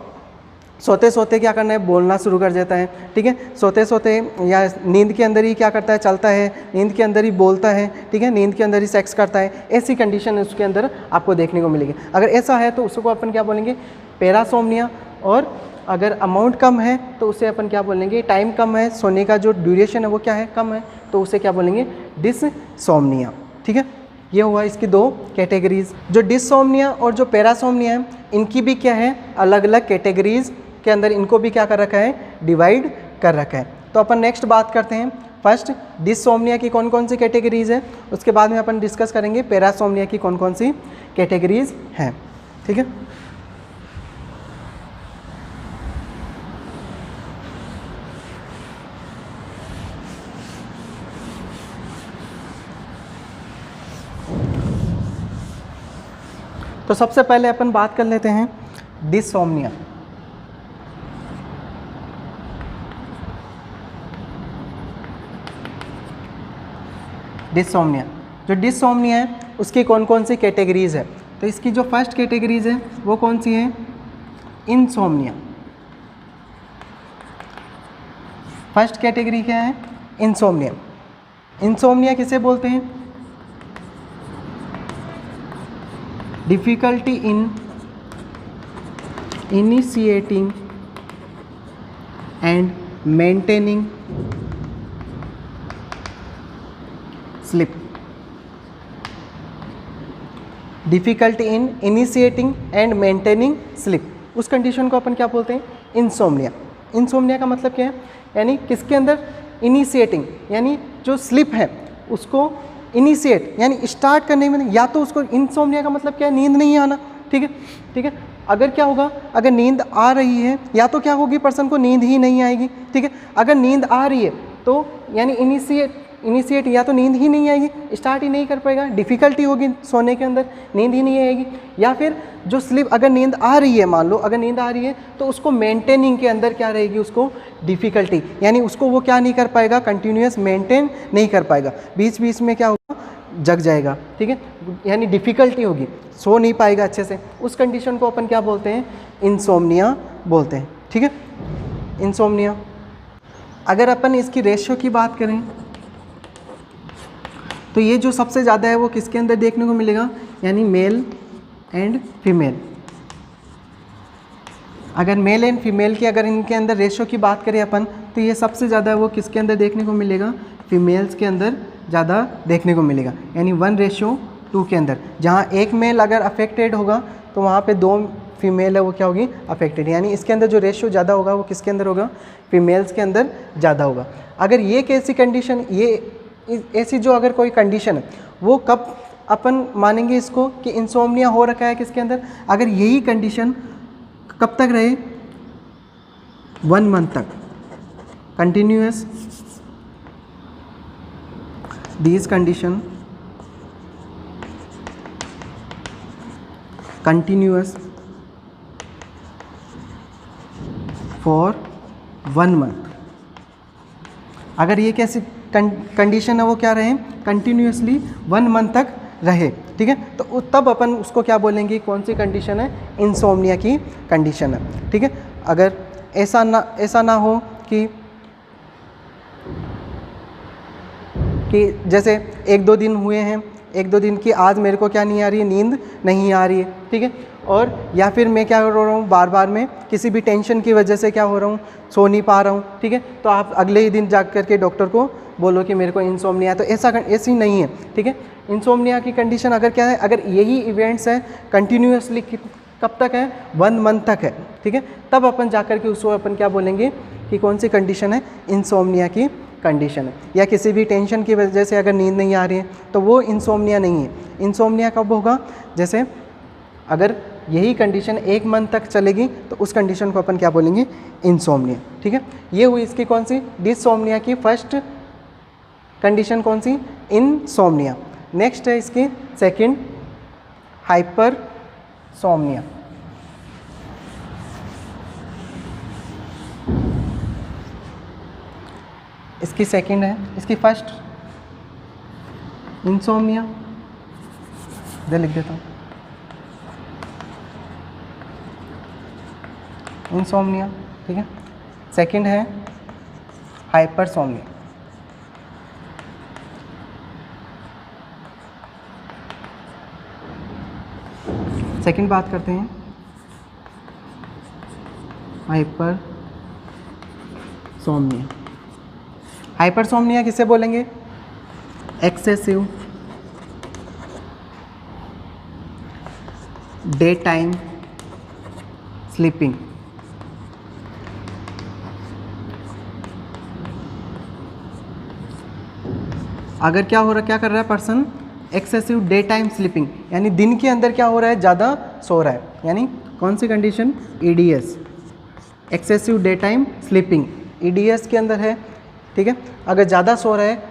सोते सोते क्या करना है? बोलना शुरू कर देता है। ठीक है, सोते सोते या नींद के अंदर ही क्या करता है? चलता है, नींद के अंदर ही बोलता है। ठीक है, नींद के अंदर ही सेक्स करता है। ऐसी कंडीशन उसके अंदर आपको देखने को मिलेगी। अगर ऐसा है तो उसको अपन क्या बोलेंगे? पैरासोम्निया। और अगर अमाउंट कम है तो उसे अपन क्या बोलेंगे? टाइम कम है, सोने का जो ड्यूरेशन है वो क्या है? कम है, तो उसे क्या बोलेंगे? डिससोम्निया। ठीक है, ये हुआ इसकी दो कैटेगरीज। जो डिससोम्निया और जो पैरासोम्निया है, इनकी भी क्या है? अलग अलग कैटेगरीज के अंदर इनको भी क्या कर रखा है? डिवाइड कर रखा है। तो अपन नेक्स्ट बात करते हैं। फर्स्ट डिससोम्निया की कौन कौन सी कैटेगरीज है, उसके बाद में अपन डिस्कस करेंगे पैरासोम्निया की कौन कौन सी कैटेगरीज हैं। ठीक है, तो सबसे पहले अपन बात कर लेते हैं डिससोम्निया। डिससोम्निया, जो डिससोम्निया है उसकी कौन कौन सी कैटेगरीज है? तो इसकी जो फर्स्ट कैटेगरीज है वो कौन सी है? इंसोम्निया। फर्स्ट कैटेगरी क्या है? इंसोम्निया। इंसोम्निया किसे बोलते हैं? Difficulty in initiating and maintaining sleep. Difficulty in initiating and maintaining sleep, उस कंडीशन को अपन क्या बोलते हैं? इंसोम्निया। इंसोम्निया का मतलब क्या है, यानी किसके अंदर इनिशिएटिंग, यानी जो स्लिप है उसको इनिशिएट यानी स्टार्ट करने में, या तो उसको इंसोम्निया का मतलब क्या है, नींद नहीं आना। ठीक है, ठीक है। अगर क्या होगा, अगर नींद आ रही है या तो क्या होगी, पर्सन को नींद ही नहीं आएगी। ठीक है, अगर नींद आ रही है तो यानी इनिशिएट या तो नींद ही नहीं आएगी, स्टार्ट ही नहीं कर पाएगा, डिफ़िकल्टी होगी सोने के अंदर, नींद ही नहीं आएगी। या फिर जो स्लीप, अगर नींद आ रही है, मान लो अगर नींद आ रही है तो उसको मेंटेनिंग के अंदर क्या रहेगी, उसको डिफ़िकल्टी, यानी उसको वो क्या नहीं कर पाएगा, कंटिन्यूस मेंटेन नहीं कर पाएगा, बीच बीच में क्या होगा, जग जाएगा। ठीक है, यानी डिफ़िकल्टी होगी, सो नहीं पाएगा अच्छे से। उस कंडीशन को अपन क्या बोलते हैं, इंसोम्निया बोलते हैं। ठीक है, इंसोम्निया। अगर अपन इसकी रेशियो की बात करें तो ये जो सबसे ज़्यादा है वो किसके अंदर देखने को मिलेगा, यानी मेल एंड फीमेल। अगर मेल एंड फीमेल की अगर इनके अंदर रेशियो की बात करें अपन, तो ये सबसे ज़्यादा वो किसके अंदर देखने को मिलेगा, फीमेल्स के अंदर ज़्यादा देखने को मिलेगा, यानी 1:2 के अंदर। जहाँ एक मेल अगर अफेक्टेड होगा तो वहाँ पे 2 फीमेल है वो क्या होगी, अफेक्टेड। यानी इसके अंदर जो रेशियो ज़्यादा होगा वो किसके अंदर होगा, फीमेल्स के अंदर ज़्यादा होगा। अगर ये कैसी कंडीशन, ये ऐसी जो अगर कोई कंडीशन है वो कब अपन मानेंगे इसको कि इंसोम्निया हो रखा है किसके अंदर, अगर यही कंडीशन कब तक रहे, 1 मंथ तक continuous, these condition continuous for 1 month. अगर ये कैसी कंडीशन है वो क्या रहे, कंटिन्यूअसली 1 मंथ तक रहे। ठीक है, तो तब अपन उसको क्या बोलेंगे, कौन सी कंडीशन है, इंसोम्निया की कंडीशन है। ठीक है, अगर ऐसा ना हो कि जैसे 1-2 दिन हुए हैं, 1-2 दिन की आज मेरे को क्या नहीं आ रही है, नींद नहीं आ रही है। ठीक है, और या फिर मैं क्या हो रहा हूँ, बार बार में किसी भी टेंशन की वजह से क्या हो रहा हूँ, सो नहीं पा रहा हूँ। ठीक है, तो आप अगले ही दिन जा कर के डॉक्टर को बोलो कि मेरे को इंसोम्निया, तो ऐसी नहीं है। ठीक है, इंसोम्निया की कंडीशन अगर क्या है, अगर यही इवेंट्स है कंटिन्यूअसली कब तक है, 1 मंथ तक है। ठीक है, तब अपन जा कर के उसको अपन क्या बोलेंगे कि कौन सी कंडीशन है, इंसोम्निया की कंडीशन है। या किसी भी टेंशन की वजह से अगर नींद नहीं आ रही है तो वो इंसोम्निया नहीं है। इंसोम्निया कब होगा, जैसे अगर यही कंडीशन 1 मंथ तक चलेगी तो उस कंडीशन को अपन क्या बोलेंगे, इंसोम्निया। ठीक है, ये हुई इसकी कौन सी, डिसोम्निया की फर्स्ट कंडीशन, कौन सी, इनसोम्निया। नेक्स्ट है इसकी सेकंड, हाइपरसोम्निया। इसकी सेकंड है, इसकी फर्स्ट इंसोम्निया, इधर लिख देता हूँ, इंसोम्निया। ठीक है, सेकंड है हाइपरसोम्निया। सेकंड बात करते हैं हाइपरसोम्निया। हाइपरसोम्निया किसे बोलेंगे, एक्सेसिव डे टाइम स्लीपिंग। अगर क्या हो रहा, क्या कर रहा है person, excessive day time sleeping, यानी दिन के अंदर क्या हो रहा है, ज़्यादा सो रहा है, यानी कौन सी condition, EDS, excessive day time sleeping, EDS के अंदर है। ठीक है, अगर ज़्यादा सो रहा है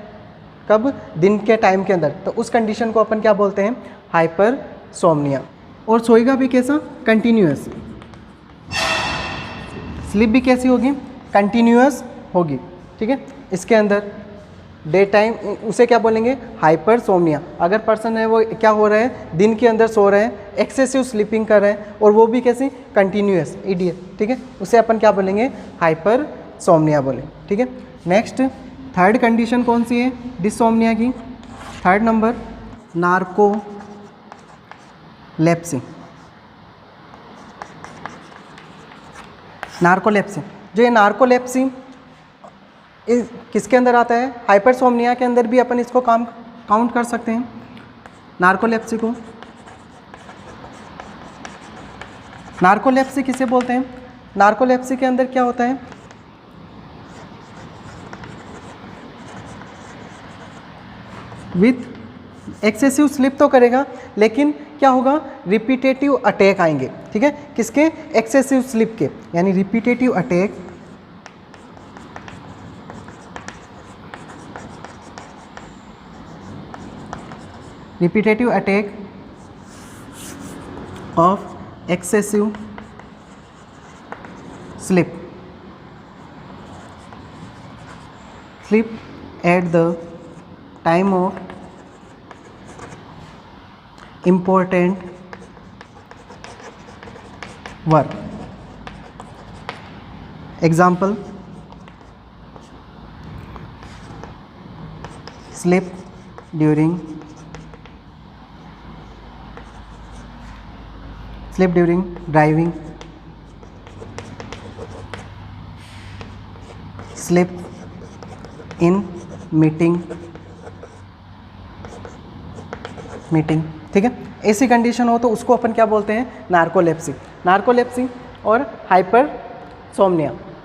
कब, दिन के टाइम के अंदर, तो उस कंडीशन को अपन क्या बोलते हैं, हाइपरसोम्निया। और सोएगा भी कैसा, कंटिन्यूअस, स्लीप भी कैसी होगी, कंटिन्यूअस होगी। ठीक है, इसके अंदर डे टाइम, उसे क्या बोलेंगे, हाइपरसोम्निया। अगर पर्सन है वो क्या हो रहा है, दिन के अंदर सो रहे हैं, एक्सेसिव स्लीपिंग कर रहे हैं, और वो भी कैसी, कंटिन्यूअस, ईडीएस। ठीक है, उसे अपन क्या बोलेंगे, हाइपरसोम्निया बोले। ठीक है, नेक्स्ट थर्ड कंडीशन कौन सी है, डिसोम्निया की, थर्ड नंबर, नार्कोलेप्सी। नार्कोलेप्सी, जो ये नार्कोलेप्सी किसके अंदर आता है, हाइपरसोम्निया के अंदर भी अपन इसको काउंट कर सकते हैं, नार्कोलेप्सी को। नार्कोलेप्सी किसे बोलते हैं, नार्कोलेप्सी के अंदर क्या होता है, विथ एक्सेसिव स्लिप तो करेगा, लेकिन क्या होगा, रिपीटेटिव अटैक आएंगे, ठीक है, किसके, एक्सेसिव स्लिप के, यानी repetitive attack of excessive slip at the time of important work. Example, sleep during driving, sleep in meeting, ठीक है। ऐसी कंडीशन हो तो उसको अपन क्या बोलते हैं, नार्कोलेप्सी और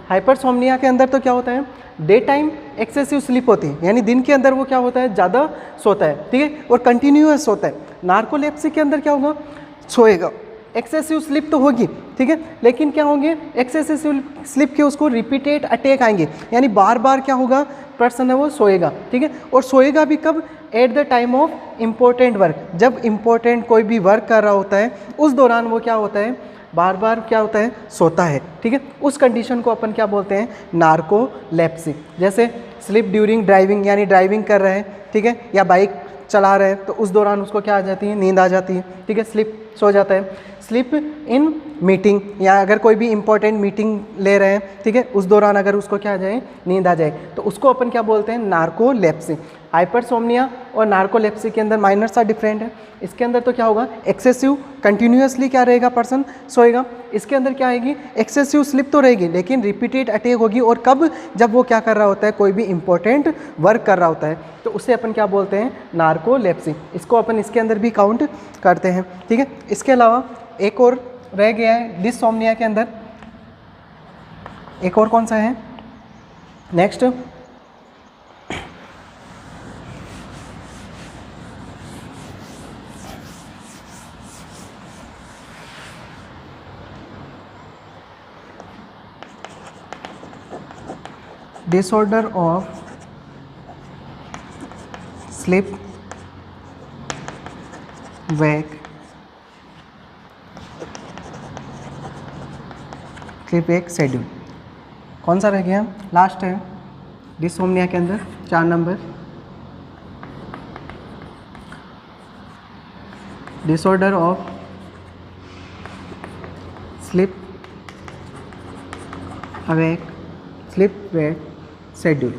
हाइपरसोम्निया के अंदर तो क्या होता है, डे टाइम एक्सेसिव स्लीप होती है, यानी दिन के अंदर वो क्या होता है, ज़्यादा सोता है, ठीक है, और कंटिन्यूअस सोता है। नार्कोलेप्सी के अंदर क्या होगा, सोएगा, एक्सेसिव स्लिप तो होगी, ठीक है, लेकिन क्या होंगे, एक्सेसिव स्लिप के उसको रिपीटेड अटैक आएंगे, यानी बार बार क्या होगा, पर्सन है वो सोएगा, ठीक है, और सोएगा भी कब, at the time of important work, जब इम्पोर्टेंट कोई भी वर्क कर रहा होता है उस दौरान वो क्या होता है, बार बार क्या होता है, सोता है, ठीक है। उस कंडीशन को अपन क्या बोलते हैं, नार्कोलेप्सी। जैसे स्लिप ड्यूरिंग ड्राइविंग, यानी ड्राइविंग कर रहे हैं, ठीक है, या बाइक चला रहे हैं, तो उस दौरान उसको क्या आ जाती है, नींद आ जाती है, ठीक है, स्लिप, सो जाता है। स्लिप इन मीटिंग, या अगर कोई भी इंपॉर्टेंट मीटिंग ले रहे हैं, ठीक है, उस दौरान अगर उसको क्या आ जाए, नींद आ जाए, तो उसको अपन क्या बोलते हैं, नार्कोलेप्सी। हाइपरसोम्निया और नार्कोलेप्सी के अंदर माइनर सा डिफरेंट है। इसके अंदर तो क्या होगा, एक्सेसिव कंटिन्यूअसली क्या रहेगा, पर्सन सोएगा। इसके अंदर क्या आएगी, एक्सेसिव स्लिप तो रहेगी, लेकिन रिपीटेड अटैक होगी, और कब, जब वो क्या कर रहा होता है, कोई भी इंपॉर्टेंट वर्क कर रहा होता है, तो उसे अपन क्या बोलते हैं, नार्कोलेप्सी। इसको अपन इसके अंदर भी काउंट करते हैं, ठीक है। इसके अलावा एक और रह गया है डिसोम्निया के अंदर, एक और कौन सा है, next disorder of sleep wake schedule. कौन सा रह गया, लास्ट है डिसोम्निया के अंदर, 4 number, disorder of sleep wake schedule.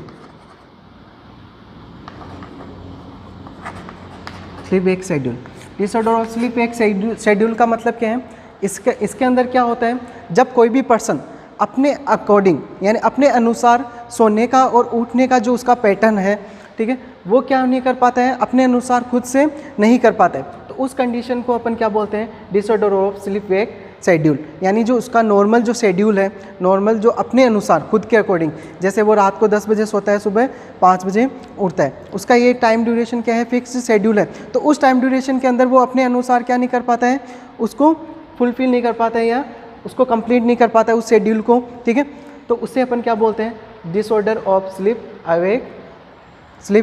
Sleep wake schedule, disorder of sleep wake schedule का मतलब क्या है, इसके अंदर क्या होता है, जब कोई भी पर्सन अपने अकॉर्डिंग, यानी अपने अनुसार सोने का और उठने का जो उसका पैटर्न है, ठीक है, वो क्या नहीं कर पाता है, अपने अनुसार खुद से नहीं कर पाता है, तो उस कंडीशन को अपन क्या बोलते हैं, disorder of sleep wake schedule. यानी जो उसका नॉर्मल जो शेड्यूल है, नॉर्मल जो अपने अनुसार खुद के अकॉर्डिंग, जैसे वो रात को 10 बजे सोता है, सुबह 5 बजे उठता है, उसका ये टाइम ड्यूरेशन क्या है, फिक्स शेड्यूल है, तो उस टाइम ड्यूरेशन के अंदर वो अपने अनुसार क्या नहीं कर पाता है, उसको फुलफिल नहीं कर पाता है, या उसको कंप्लीट नहीं कर पाता है उस शेड्यूल को, ठीक है, तो उससे अपन क्या बोलते हैं, disorder of sleep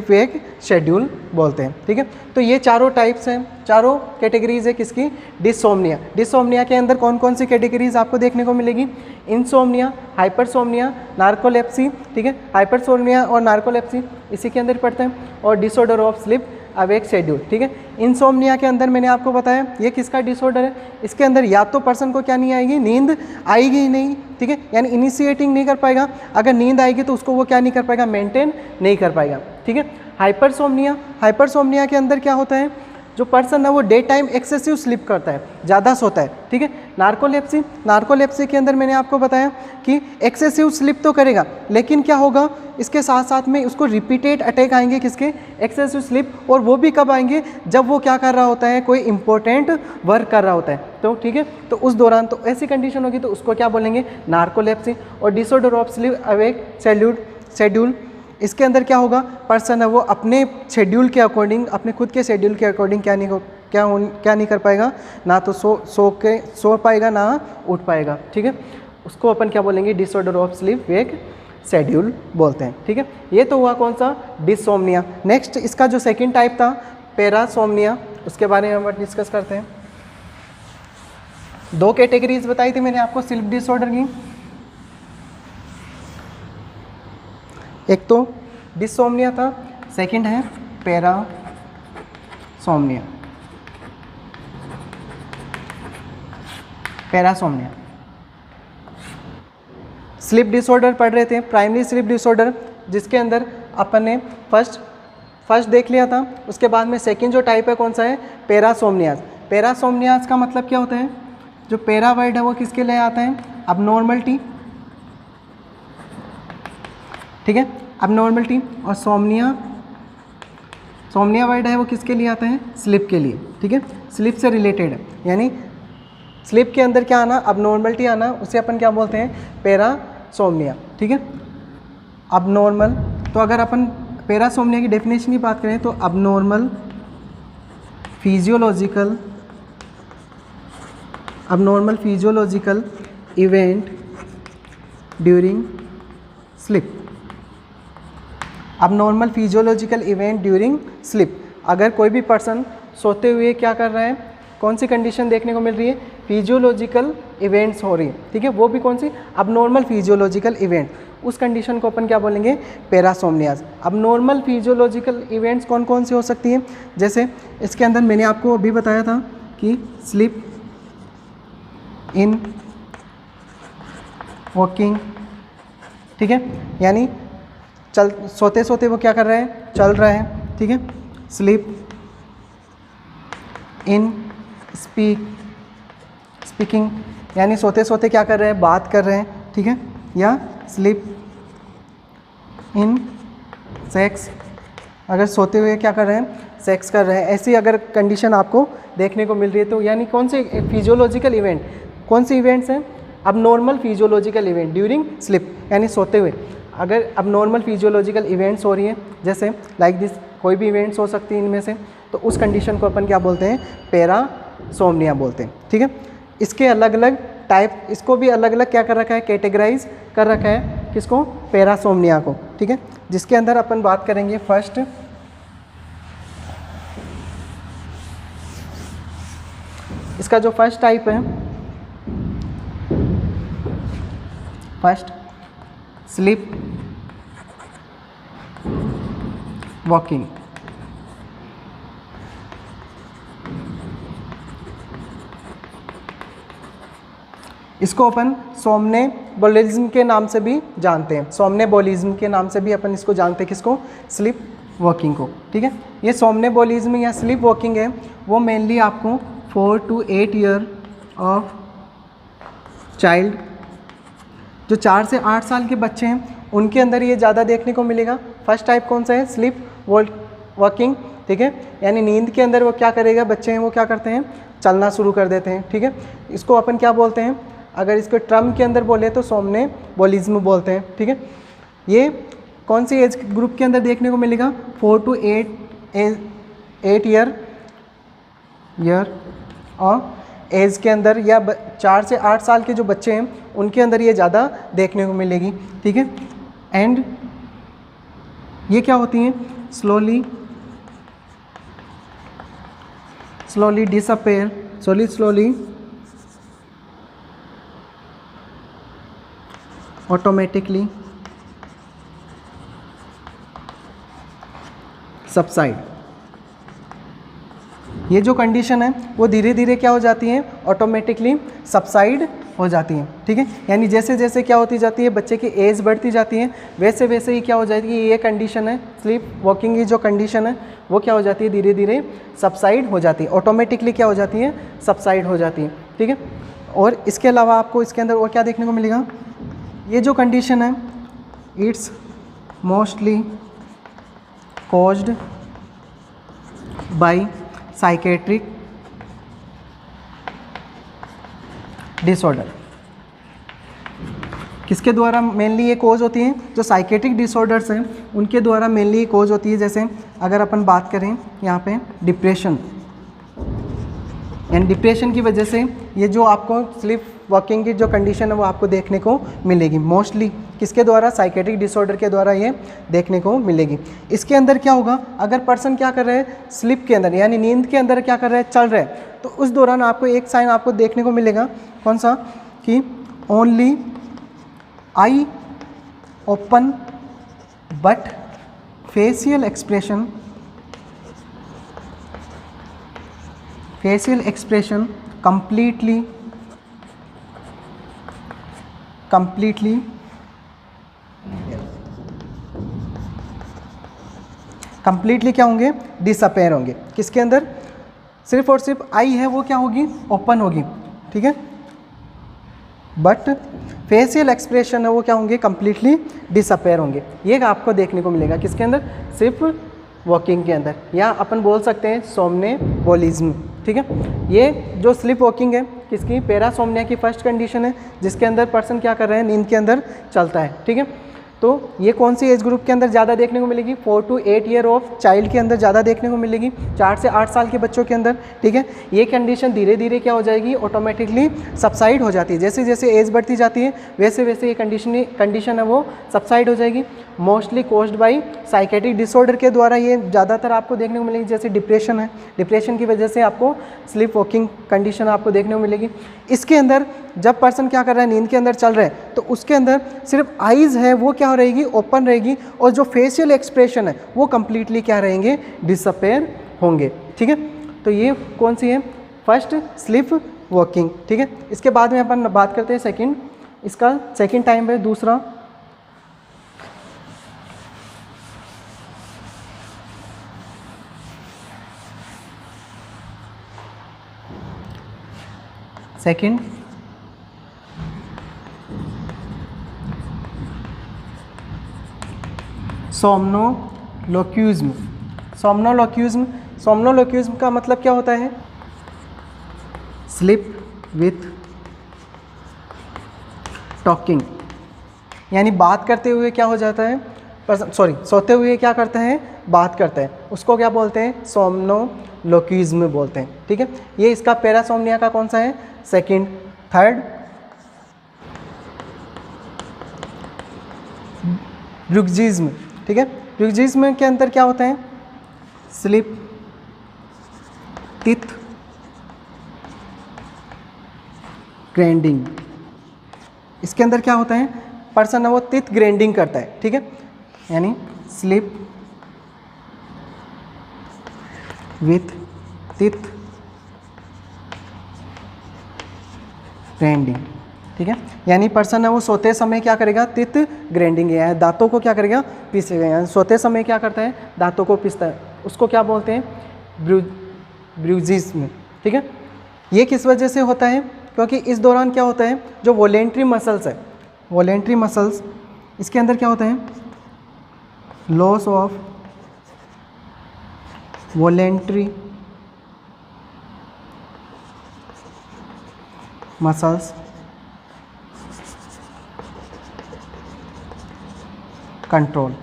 wake schedule बोलते हैं, ठीक है। तो ये चारों टाइप्स हैं, चारों कैटेगरीज है किसकी, डिसोम्निया। डिसोम्निया के अंदर कौन कौन सी कैटेगरीज आपको देखने को मिलेगी, इंसोम्निया, हाइपरसोम्निया, नार्कोलेप्सी, ठीक है, हाइपरसोम्निया और नार्कोलेप्सी इसी के अंदर पढ़ते हैं, और disorder of sleep wake schedule, ठीक है। इंसोम्निया के अंदर मैंने आपको बताया ये किसका डिसऑर्डर है, इसके अंदर या तो पर्सन को क्या नहीं आएगी, नींद आएगी ही नहीं, ठीक है, यानी इनिशिएटिंग नहीं कर पाएगा, अगर नींद आएगी तो उसको वो क्या नहीं कर पाएगा, मेंटेन नहीं कर पाएगा, ठीक है। हाइपरसोम्निया के अंदर क्या होता है, जो पर्सन है वो डे टाइम एक्सेसिव स्लीप करता है, ज़्यादा सोता है, ठीक है। नार्कोलेप्सी के अंदर मैंने आपको बताया कि एक्सेसिव स्लीप तो करेगा, लेकिन क्या होगा, इसके साथ साथ में उसको रिपीटेड अटैक आएंगे, किसके, एक्सेसिव स्लीप, और वो भी कब आएंगे, जब वो क्या कर रहा होता है, कोई इंपॉर्टेंट वर्क कर रहा होता है, तो ठीक है, तो उस दौरान तो ऐसी कंडीशन होगी तो उसको क्या बोलेंगे, नार्कोलेप्सी। और disorder of sleep wake schedule इसके अंदर क्या होगा, पर्सन है वो अपने शेड्यूल के अकॉर्डिंग, अपने खुद के शेड्यूल के अकॉर्डिंग क्या नहीं कर पाएगा, ना तो सो पाएगा ना उठ पाएगा, ठीक है। उसको अपन क्या बोलेंगे, disorder of sleep wake schedule बोलते हैं, ठीक है। ये तो हुआ कौन सा, डिसोम्निया। नेक्स्ट इसका जो सेकंड टाइप था पैरासोम्निया, उसके बारे में हम डिस्कस करते हैं। 2 कैटेगरीज बताई थी मैंने आपको स्लीप डिसऑर्डर की, एक तो डिसोम्निया था, सेकंड है पैरासोम्निया। पैरासोम्निया स्लीप डिसऑर्डर पढ़ रहे थे, प्राइमरी स्लीप डिसऑर्डर, जिसके अंदर अपन ने फर्स्ट देख लिया था। उसके बाद में सेकंड जो टाइप है कौन सा है, पैरासोम्नियाज। पैरासोम्नियाज का मतलब क्या होता है, जो पैरा वर्ड है वो किसके लिए आता है, अबनॉर्मलिटी, ठीक है, अबनॉर्मलिटी। और सोम्निया वर्ड है वो किसके लिए आता है, स्लीप के लिए, ठीक है, स्लीप से रिलेटेड है। यानी स्लीप के अंदर क्या आना, अबनॉर्मलिटी आना, उसे अपन क्या बोलते हैं, पैरासोम्निया, ठीक है। अबनॉर्मल, तो अगर अपन पैरासोम्निया की डेफिनेशन की बात करें तो abnormal physiological event during sleep. Abnormal physiological event during sleep, अगर कोई भी पर्सन सोते हुए क्या कर रहा है, कौन सी कंडीशन देखने को मिल रही है, फिजियोलॉजिकल इवेंट्स हो रही है, ठीक है, वो भी कौन सी, अबनॉर्मल फिजियोलॉजिकल इवेंट, उस कंडीशन को अपन क्या बोलेंगे, पैरासोम्नियाज। अबनॉर्मल फिजियोलॉजिकल इवेंट्स कौन कौन सी हो सकती हैं, जैसे इसके अंदर मैंने आपको अभी बताया था कि स्लीप इन वॉकिंग, ठीक है, यानी सोते सोते वो क्या कर रहे हैं, चल रहा है, ठीक है। स्लीप इन स्पीकिंग, यानी सोते सोते क्या कर रहे हैं, बात कर रहे हैं, ठीक है। या स्लीप इन सेक्स, अगर सोते हुए क्या कर रहे हैं, सेक्स कर रहे हैं, ऐसी अगर कंडीशन आपको देखने को मिल रही है तो यानी कौन से फिजियोलॉजिकल इवेंट, कौन से इवेंट्स हैं, abnormal physiological event during sleep, यानी सोते हुए अगर अबनॉर्मल फिजियोलॉजिकल इवेंट्स हो रही है, जैसे लाइक दिस, कोई भी इवेंट्स हो सकती हैं इनमें से, तो उस कंडीशन को अपन क्या बोलते हैं, पैरासोम्निया बोलते हैं, ठीक है। इसके अलग अलग टाइप, इसको भी अलग अलग क्या कर रखा है, कैटेगराइज कर रखा है, किसको, पैरासोम्निया को, ठीक है। जिसके अंदर अपन बात करेंगे फर्स्ट, इसका जो फर्स्ट टाइप है, फर्स्ट स्लीप वॉकिंग। इसको अपन सोमनेबुलिज्म के नाम से भी जानते हैं, सोमनेबुलिज्म के नाम से भी अपन इसको जानते हैं, किसको, स्लीप वॉकिंग को, ठीक है। ये सोमनेबुलिज्म या स्लीप वॉकिंग है वो मेनली आपको 4 to 8 ईयर ऑफ चाइल्ड, जो 4 से 8 साल के बच्चे हैं उनके अंदर ये ज़्यादा देखने को मिलेगा। फर्स्ट टाइप कौन सा है, स्लीप वॉकिंग, ठीक है, यानी नींद के अंदर वो क्या करेगा, बच्चे हैं वो क्या करते हैं, चलना शुरू कर देते हैं, ठीक है। इसको अपन क्या बोलते हैं, अगर इसको टर्म के अंदर बोले तो सोमनेबुलिज्म बोलते हैं, ठीक है। ये कौन सी एज ग्रुप के अंदर देखने को मिलेगा, 4 to 8 ईयर और एज के अंदर, या 4 से 8 साल के जो बच्चे हैं उनके अंदर ये ज़्यादा देखने को मिलेगी, ठीक है। एंड ये क्या होती हैं, slowly disappear, slowly automatically subside. ये जो कंडीशन है वो धीरे धीरे क्या हो जाती है, ऑटोमेटिकली सबसाइड हो जाती हैं, ठीक है। यानी जैसे जैसे क्या होती जाती है, बच्चे की एज बढ़ती जाती है, वैसे वैसे ही क्या हो जाती है, ये कंडीशन है स्लीप वॉकिंग की जो कंडीशन है वो क्या हो जाती है, धीरे धीरे सबसाइड हो जाती है, ऑटोमेटिकली क्या हो जाती है, सबसाइड हो जाती है, ठीक है। और इसके अलावा आपको इसके अंदर और क्या देखने को मिलेगा, ये जो कंडीशन है it's mostly caused by psychiatric disorder. किसके द्वारा मेनली ये कोज होती हैं? जो साइकेट्रिक डिसऑर्डर्स हैं उनके द्वारा मेनली कोज होती है। जैसे अगर अपन बात करें यहाँ पे डिप्रेशन, एंड डिप्रेशन की वजह से ये जो आपको स्लीप वॉकिंग की जो कंडीशन है वो आपको देखने को मिलेगी। मोस्टली किसके द्वारा? साइकेट्रिक डिसऑर्डर के द्वारा ये देखने को मिलेगी। इसके अंदर क्या होगा? अगर पर्सन क्या कर रहे हैं, स्लीप के अंदर यानी नींद के अंदर क्या कर रहे हैं, चल रहे हैं, तो उस दौरान आपको एक साइन आपको देखने को मिलेगा। कौन सा? कि only I open but facial expression completely क्या होंगे? डिसअपेयर होंगे। किसके अंदर? सिर्फ और सिर्फ आई है वो क्या होगी? ओपन होगी, ठीक है, बट फेशियल एक्सप्रेशन है वो क्या होंगे? कंप्लीटली डिसअपेयर होंगे। ये आपको देखने को मिलेगा किसके अंदर? सिर्फ वॉकिंग के अंदर, या अपन बोल सकते हैं सोमनेबोलिज्म, ठीक है। ये जो स्लीप वॉकिंग है किसकी? पैरासोमनिया की फर्स्ट कंडीशन है, जिसके अंदर पर्सन क्या कर रहे हैं? नींद के अंदर चलता है, ठीक है। तो ये कौन सी एज ग्रुप के अंदर ज़्यादा देखने को मिलेगी? 4 to 8 ईयर ऑफ चाइल्ड के अंदर ज़्यादा देखने को मिलेगी, 4 से 8 साल के बच्चों के अंदर, ठीक है। ये कंडीशन धीरे धीरे क्या हो जाएगी? ऑटोमेटिकली सबसाइड हो जाती है। जैसे जैसे एज बढ़ती जाती है वैसे वैसे ये कंडीशन है वो सबसाइड हो जाएगी। Mostly caused by psychiatric disorder के द्वारा ये ज़्यादातर आपको देखने को मिलेगी। जैसे डिप्रेशन है, डिप्रेशन की वजह से आपको स्लीप वॉकिंग कंडीशन आपको देखने को मिलेगी। इसके अंदर जब पर्सन क्या कर रहा है? नींद के अंदर चल रहा है, तो उसके अंदर सिर्फ आइज़ है वो क्या रहेगी? ओपन रहेगी, और जो फेशियल एक्सप्रेशन है वो कंप्लीटली क्या रहेंगे? डिसअपेयर होंगे, ठीक है। तो ये कौन सी है? फर्स्ट स्लीप वॉकिंग, ठीक है। इसके बाद में अपन बात करते हैं सेकंड, इसका सेकंड टाइम है दूसरा सेकंड सोमनोलोक्यूज्म। सोमनोलोक्यूज्म का मतलब क्या होता है? स्लीप विथ टॉकिंग, यानी बात करते हुए क्या हो जाता है? सोते हुए क्या करते हैं? बात करते हैं, उसको क्या बोलते हैं? सोमनोलोक्यूज्म बोलते हैं, ठीक है। ये इसका पैरासोमनिया का कौन सा है? सेकंड। थर्ड ब्रुक्सिज्म, ठीक है। ब्रुक्सिज्म के अंदर क्या होता है? Sleep teeth grinding. इसके अंदर क्या होता है? पर्सन है वो टिथ ग्राइंडिंग करता है, ठीक है, यानी स्लीप विथ टिथ ग्राइंडिंग, ठीक है। यानी पर्सन है वो सोते समय क्या करेगा? टिथ ग्राइंडिंग, यानी दांतों को क्या करेगा? पीसेगा। यानी सोते समय क्या करता है? दांतों को पीसता है, उसको क्या बोलते हैं? ब्रुक्सिज्म, ठीक है। ये किस वजह से होता है? क्योंकि इस दौरान क्या होता है? जो वॉलेंट्री मसल्स है, वॉलेंट्री मसल्स, इसके अंदर क्या होता है? Loss of voluntary muscles control.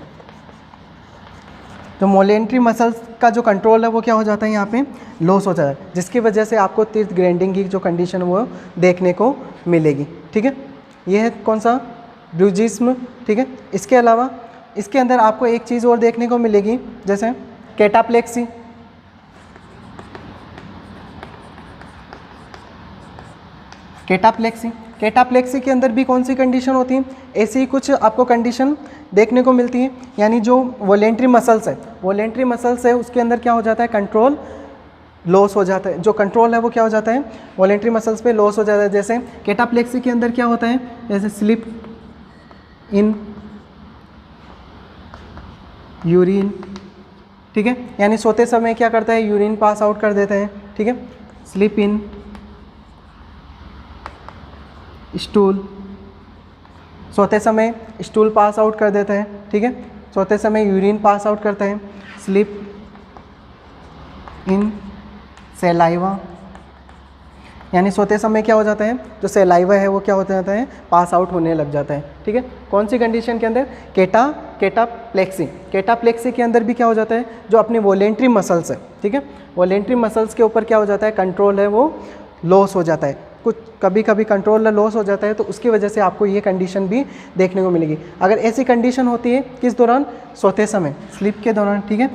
तो वॉलेंट्री मसल्स का जो कंट्रोल है वो क्या हो जाता है? यहाँ पे लॉस हो जाता है, जिसकी वजह से आपको टिथ ग्राइंडिंग की जो कंडीशन वो देखने को मिलेगी, ठीक है। ये है कौन सा? ब्रुक्सिज्म, ठीक है। इसके अलावा इसके अंदर आपको एक चीज़ और देखने को मिलेगी, जैसे कैटाप्लेक्सी। कैटाप्लेक्सी के अंदर भी कौन सी कंडीशन होती है? ऐसी ही कुछ आपको कंडीशन देखने को मिलती है। यानी जो वॉलेंट्री मसल्स है उसके अंदर क्या हो जाता है? कंट्रोल लॉस हो जाता है। जो कंट्रोल है वो क्या हो जाता है? वॉलेंट्री मसल्स पे लॉस हो जाता है। जैसे कैटाप्लेक्सी के अंदर क्या होता है? जैसे स्लिप इन यूरिन, ठीक है, यानी सोते समय क्या करता है? यूरिन पास आउट कर देता है, ठीक है। स्लिप इन स्टूल, सोते समय स्टूल पास आउट कर देता है, ठीक है, सोते समय यूरिन पास आउट करता है। स्लिप इन सैलाइवा, यानी सोते समय क्या हो जाता है, जो सलाइवा है वो क्या हो जाता है, पास आउट होने लग जाता है। ठीक है, कौन सी कंडीशन के अंदर, केटाप्लेक्सी। केटाप्लेक्सी के अंदर भी क्या हो जाता है, जो अपने वॉलेंट्री मसल्स है, ठीक है, वॉलेंट्री मसल्स के ऊपर क्या हो जाता है, कंट्रोल है वो लॉस हो जाता है, कुछ कभी कभी कंट्रोल लॉस हो जाता है, तो उसकी वजह से आपको ये कंडीशन भी देखने को मिलेगी। अगर ऐसी कंडीशन होती है किस दौरान, सोते समय, स्लीप के दौरान, ठीक है,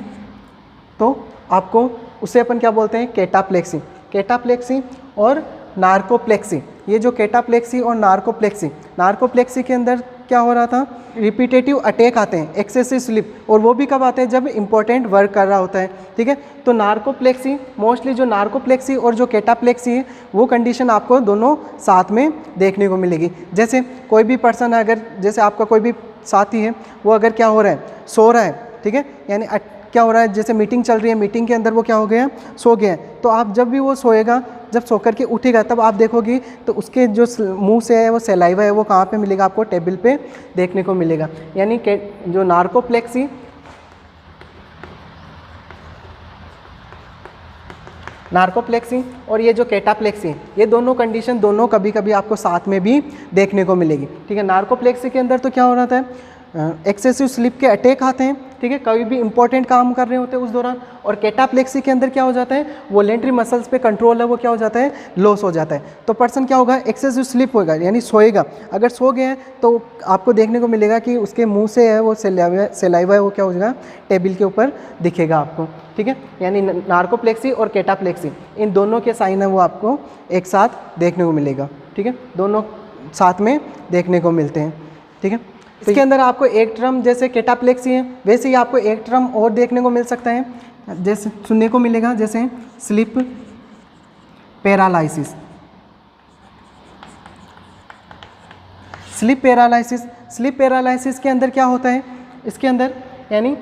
तो आपको उसे अपन क्या बोलते हैं, केटाप्लेक्सी। केटाप्लेक्सी और नार्कोप्लेक्सी, ये जो केटाप्लेक्सी और नार्कोप्लेक्सी के अंदर क्या हो रहा था, रिपीटेटिव अटैक आते हैं, एक्सेसिव स्लीप, और वो भी कब आते हैं, जब इंपॉर्टेंट वर्क कर रहा होता है। ठीक है, तो नार्कोप्लेक्सी, मोस्टली जो नार्कोप्लेक्सी और जो केटाप्लेक्सी है वो कंडीशन आपको दोनों साथ में देखने को मिलेगी। जैसे कोई भी पर्सन है, अगर जैसे आपका कोई भी साथी है, वो अगर क्या हो रहा है, सो रहा है, ठीक है, यानी क्या हो रहा है, जैसे मीटिंग चल रही है, मीटिंग के अंदर वो क्या हो गया, सो गया है, तो आप जब भी वो सोएगा, जब सो करके उठेगा, तब आप देखोगे तो उसके जो मुंह से है वो सलाइवा है वो कहाँ पे मिलेगा, आपको टेबल पे देखने को मिलेगा। यानी कि जो नार्कोप्लेक्सी और ये जो केटाप्लेक्सी, ये दोनों कंडीशन दोनों कभी कभी आपको साथ में भी देखने को मिलेगी। ठीक है, नार्कोप्लेक्सी के अंदर तो क्या हो रहा था, एक्सेसिव स्लीप के अटैक आते हैं, ठीक है, कभी भी इंपॉर्टेंट काम कर रहे होते हैं उस दौरान। और केटाप्लेक्सी के अंदर क्या हो जाता है, वॉलेंट्री मसल्स पे कंट्रोल है वो क्या हो जाता है, लॉस हो जाता है। तो पर्सन क्या होगा, एक्सेसिव स्लीप होगा, यानी सोएगा, अगर सो गए हैं तो आपको देखने को मिलेगा कि उसके मुंह से है वो सलाइवा है वो क्या हो जाएगा, टेबल के ऊपर दिखेगा आपको। ठीक है, यानी नार्कोप्लेक्सी और केटाप्लेक्सी, इन दोनों के साइन है वो आपको एक साथ देखने को मिलेगा। ठीक है, दोनों साथ में देखने को मिलते हैं। ठीक है, इसके अंदर आपको एक टर्म जैसे केटाप्लेक्सी है, वैसे ही आपको एक टर्म और देखने को मिल सकता है, जैसे सुनने को मिलेगा, जैसे स्लीप पैरालाइसिस। स्लीप पैरालाइसिस के अंदर क्या होता है, इसके अंदर यानी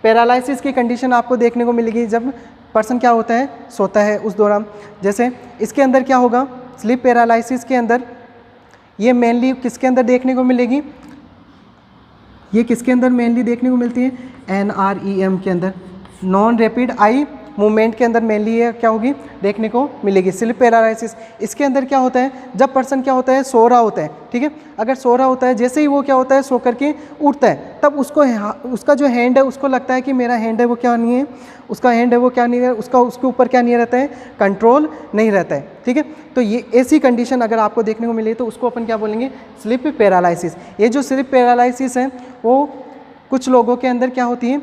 पैरालाइसिस की कंडीशन आपको देखने को मिलेगी जब पर्सन क्या होता है, सोता है उस दौरान। जैसे इसके अंदर क्या होगा, स्लीप पैरालाइसिस के अंदर ये मेनली किसके अंदर देखने को मिलेगी, ये किसके अंदर मेनली देखने को मिलती है, NREM के अंदर, नॉन रैपिड आई मूवमेंट के अंदर मेनली ये क्या होगी, देखने को मिलेगी स्लीप पैरालाइसिस। इसके अंदर क्या होता है, जब पर्सन क्या होता है, सो रहा होता है, ठीक है, अगर सो रहा होता है, जैसे ही वो क्या होता है, सो करके उठता है, तब उसको उसका जो हैंड है उसको लगता है कि मेरा हैंड है वो क्या नहीं है, उसका हैंड है वो क्या नहीं है, उसका उसके ऊपर क्या नहीं रहता है, कंट्रोल नहीं रहता है। ठीक है, तो ये ऐसी कंडीशन अगर आपको देखने को मिले तो उसको अपन क्या बोलेंगे, स्लीप पैरालाइसिस। ये जो स्लीप पैरालाइसिस है वो कुछ लोगों के अंदर क्या होती है,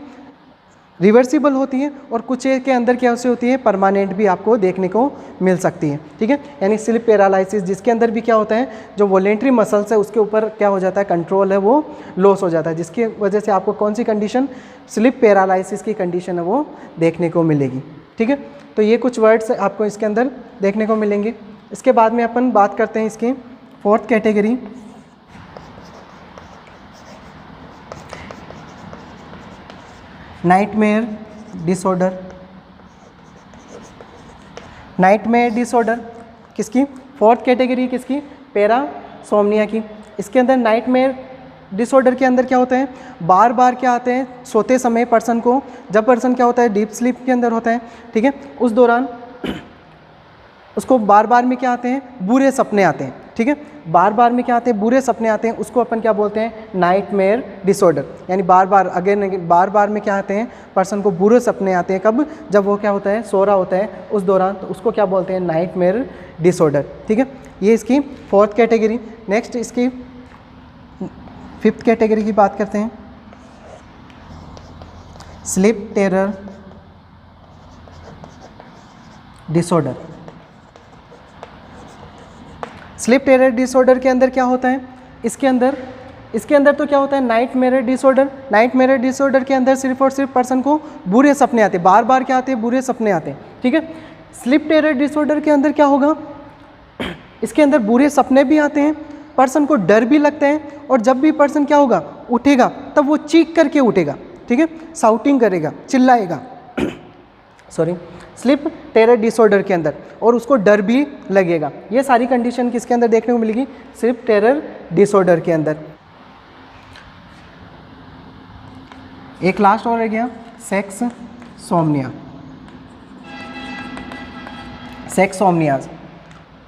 रिवर्सिबल होती है, और कुछ के अंदर क्या होती है, परमानेंट भी आपको देखने को मिल सकती है। ठीक है, यानी स्लीप पैरालाइसिस जिसके अंदर भी क्या होता है, जो वॉलेंट्री मसल्स है उसके ऊपर क्या हो जाता है, कंट्रोल है वो लॉस हो जाता है, जिसकी वजह से आपको कौन सी कंडीशन, स्लीप पैरालाइसिस की कंडीशन है वो देखने को मिलेगी। ठीक है, तो ये कुछ वर्ड्स आपको इसके अंदर देखने को मिलेंगे। इसके बाद में अपन बात करते हैं इसकी fourth category, nightmare disorder. Nightmare disorder किसकी, फोर्थ कैटेगरी किसकी, पैरासोमनिया की। इसके अंदर नाइटमेयर डिसऑर्डर के अंदर क्या होता है, बार बार क्या आते हैं, सोते समय पर्सन को, जब पर्सन क्या होता है, डीप स्लीप के अंदर होता है, ठीक है, उस दौरान उसको बार बार में क्या आते हैं, बुरे सपने आते हैं। ठीक है, बार बार में क्या आते हैं, बुरे सपने आते हैं, उसको अपन क्या बोलते हैं, नाइटमेयर डिसऑर्डर। यानी बार बार में क्या आते हैं, पर्सन को बुरे सपने आते हैं, कब, जब वो क्या होता है, सो रहा होता है उस दौरान, तो उसको क्या बोलते हैं, नाइटमेयर डिसऑर्डर। ठीक है, ये इसकी फोर्थ कैटेगरी। नेक्स्ट इसकी फिफ्थ कैटेगरी की बात करते हैं, sleep terror disorder. Sleep terror disorder के अंदर क्या होता है, इसके अंदर तो क्या होता है, नाइटमेयर डिसऑर्डर। नाइटमेयर डिसऑर्डर के अंदर सिर्फ और सिर्फ पर्सन को बुरे सपने आते हैं, बार बार क्या आते हैं, बुरे सपने आते हैं। ठीक है, स्लीप टेरर डिसऑर्डर के अंदर क्या होगा, इसके अंदर बुरे सपने भी आते हैं, पर्सन को डर भी लगता है, और जब भी पर्सन क्या होगा, उठेगा, तब वो चीख करके उठेगा। ठीक है, साउटिंग करेगा, चिल्लाएगा सॉरी, स्लीप टेरर डिसऑर्डर के अंदर, और उसको डर भी लगेगा। ये सारी कंडीशन किसके अंदर देखने को मिलेगी, स्लीप टेरर डिसऑर्डर के अंदर। एक लास्ट और रह गया, सेक्स सोमनिया। सेक्स सोमनियाज,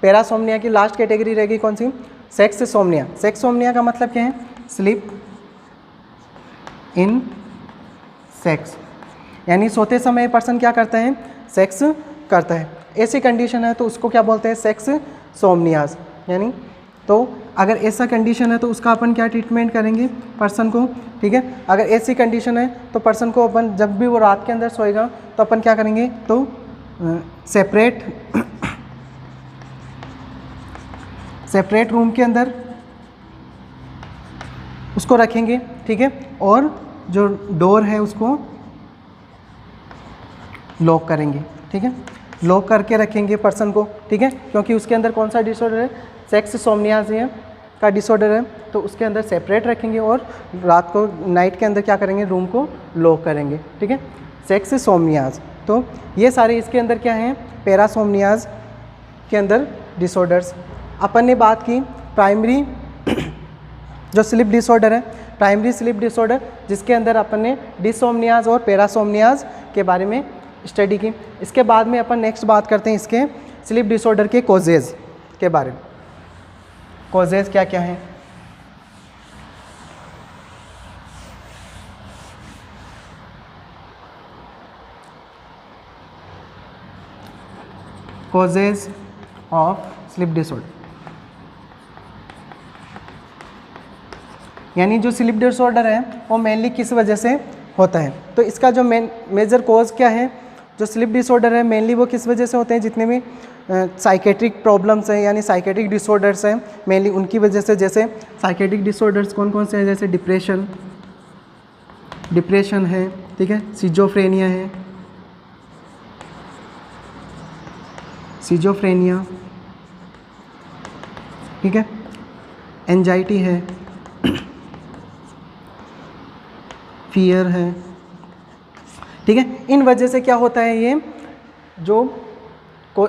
पैरासोमनिया की लास्ट कैटेगरी रहेगी कौन सी? सेक्स सोमनिया। सेक्स सोमनिया का मतलब क्या है? स्लीप इन सेक्स, यानी सोते समय पर्सन क्या करता है? सेक्स करता है। ऐसी कंडीशन है तो उसको क्या बोलते हैं? सेक्स सोमनियाज। यानी तो अगर ऐसा कंडीशन है तो उसका अपन क्या ट्रीटमेंट करेंगे पर्सन को, ठीक है। अगर ऐसी कंडीशन है तो पर्सन को अपन जब भी वो रात के अंदर सोएगा तो अपन क्या करेंगे? तो सेपरेट रूम के अंदर उसको रखेंगे, ठीक है, और जो डोर है उसको लॉक करेंगे, ठीक है, लॉक करके रखेंगे पर्सन को, ठीक है, क्योंकि उसके अंदर कौन सा डिसऑर्डर है? सेक्स सोमनियाज़िया का डिसऑर्डर है, तो उसके अंदर सेपरेट रखेंगे और रात को नाइट के अंदर क्या करेंगे? रूम को लॉक करेंगे, ठीक है। सेक्स सोमनियाज, तो ये सारे इसके अंदर क्या हैं? पैरासोमनियाज के अंदर डिसऑर्डर्स। अपन ने बात की प्राइमरी जो स्लीप डिसऑर्डर है, प्राइमरी स्लीप डिसऑर्डर, जिसके अंदर अपन ने डिसोमनियाज और पैरासोमनियाज के बारे में स्टडी की। इसके बाद में अपन नेक्स्ट बात करते हैं इसके स्लीप डिसऑर्डर के कॉजेज़ के बारे में। कॉजेज़ क्या क्या हैं? कॉजेज़ ऑफ स्लीप डिसऑर्डर, यानी जो स्लीप डिसऑर्डर है वो मेनली किस वजह से होता है? तो इसका जो मेजर कॉज क्या है? जो स्लीप डिसऑर्डर है मेनली वो किस वजह से होते हैं? जितने भी साइकेट्रिक प्रॉब्लम्स हैं यानी साइकेट्रिक डिसऑर्डर्स हैं मेनली उनकी वजह से। जैसे साइकेट्रिक डिसऑर्डर्स कौन कौन से हैं? जैसे डिप्रेशन है, ठीक है, सिजोफ्रेनिया है, ठीक है, एंजाइटी है, फियर है, ठीक है। इन वजह से क्या होता है?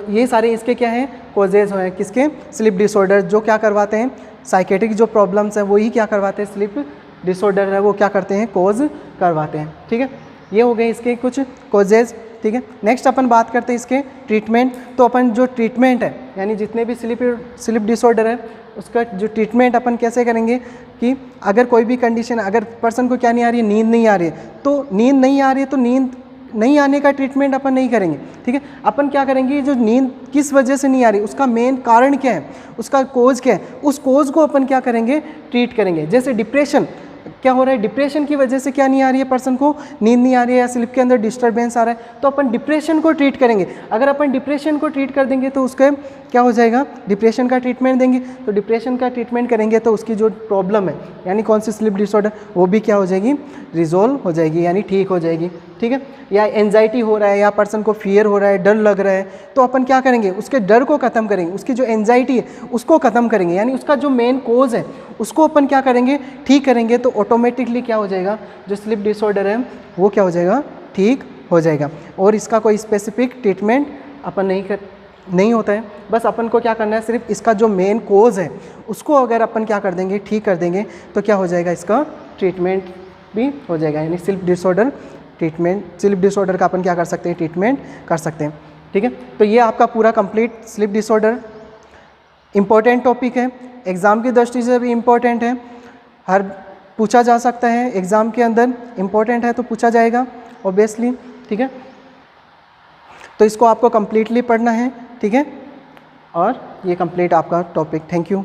ये सारे इसके क्या हैं? कॉजेज हैं किसके? Sleep disorder. जो क्या करवाते हैं? साइकेट्रिक जो प्रॉब्लम्स हैं वही क्या करवाते हैं? स्लीप डिसऑर्डर है वो क्या करते हैं? कॉज करवाते हैं, ठीक है। ये हो गए इसके कुछ कॉजेज, ठीक है। नेक्स्ट अपन बात करते हैं इसके ट्रीटमेंट। तो अपन जो ट्रीटमेंट है यानी जितने भी स्लीप डिसऑर्डर है उसका जो ट्रीटमेंट अपन कैसे करेंगे कि अगर कोई भी कंडीशन, अगर पर्सन को क्या नहीं आ रही है? नींद नहीं आ रही है, तो नींद नहीं आ रही है तो नींद नहीं आने का ट्रीटमेंट अपन नहीं करेंगे, ठीक है। अपन क्या करेंगे? जो नींद किस वजह से नहीं आ रही, उसका मेन कारण क्या है, उसका कोज क्या है, उस कोज को अपन क्या करेंगे? ट्रीट करेंगे। जैसे डिप्रेशन, क्या हो रहा है? डिप्रेशन की वजह से क्या नहीं आ रही है? पर्सन को नींद नहीं आ रही है या स्लीप के अंदर डिस्टर्बेंस आ रहा है, तो अपन डिप्रेशन को ट्रीट करेंगे। अगर अपन डिप्रेशन को ट्रीट कर देंगे तो उसका क्या हो जाएगा? डिप्रेशन का ट्रीटमेंट देंगे। तो डिप्रेशन का ट्रीटमेंट करेंगे तो उसकी जो प्रॉब्लम है यानी कौन सी स्लीप डिसऑर्डर, वो भी क्या हो जाएगी? रिजोल्व हो जाएगी, यानी ठीक हो जाएगी, ठीक है। या एंजाइटी हो रहा है या पर्सन को फियर हो रहा है, डर लग रहा है, तो अपन क्या करेंगे? उसके डर को ख़त्म करेंगे, उसकी जो एंजाइटी है उसको ख़त्म करेंगे, यानी उसका जो मेन कोज है उसको अपन क्या करेंगे? ठीक करेंगे। तो ऑटोमेटिकली क्या हो जाएगा? जो स्लीप डिसऑर्डर है वो क्या हो जाएगा? ठीक हो जाएगा। और इसका कोई स्पेसिफिक ट्रीटमेंट अपन नहीं होता है, बस अपन को क्या करना है? सिर्फ इसका जो मेन कोज है उसको अगर अपन क्या कर देंगे? ठीक कर देंगे तो क्या हो जाएगा? इसका ट्रीटमेंट भी हो जाएगा। यानी स्लीप डिसऑर्डर का अपन क्या कर सकते हैं? ट्रीटमेंट कर सकते हैं, ठीक है। तो ये आपका पूरा complete sleep disorder important topic है, एग्ज़ाम की दृष्टि से भी इम्पोर्टेंट है, हर पूछा जा सकता है एग्ज़ाम के अंदर, इम्पोर्टेंट है तो पूछा जाएगा ऑब्वियसली, ठीक है। तो इसको आपको कंप्लीटली पढ़ना है, ठीक है, और ये कंप्लीट आपका टॉपिक। Thank you.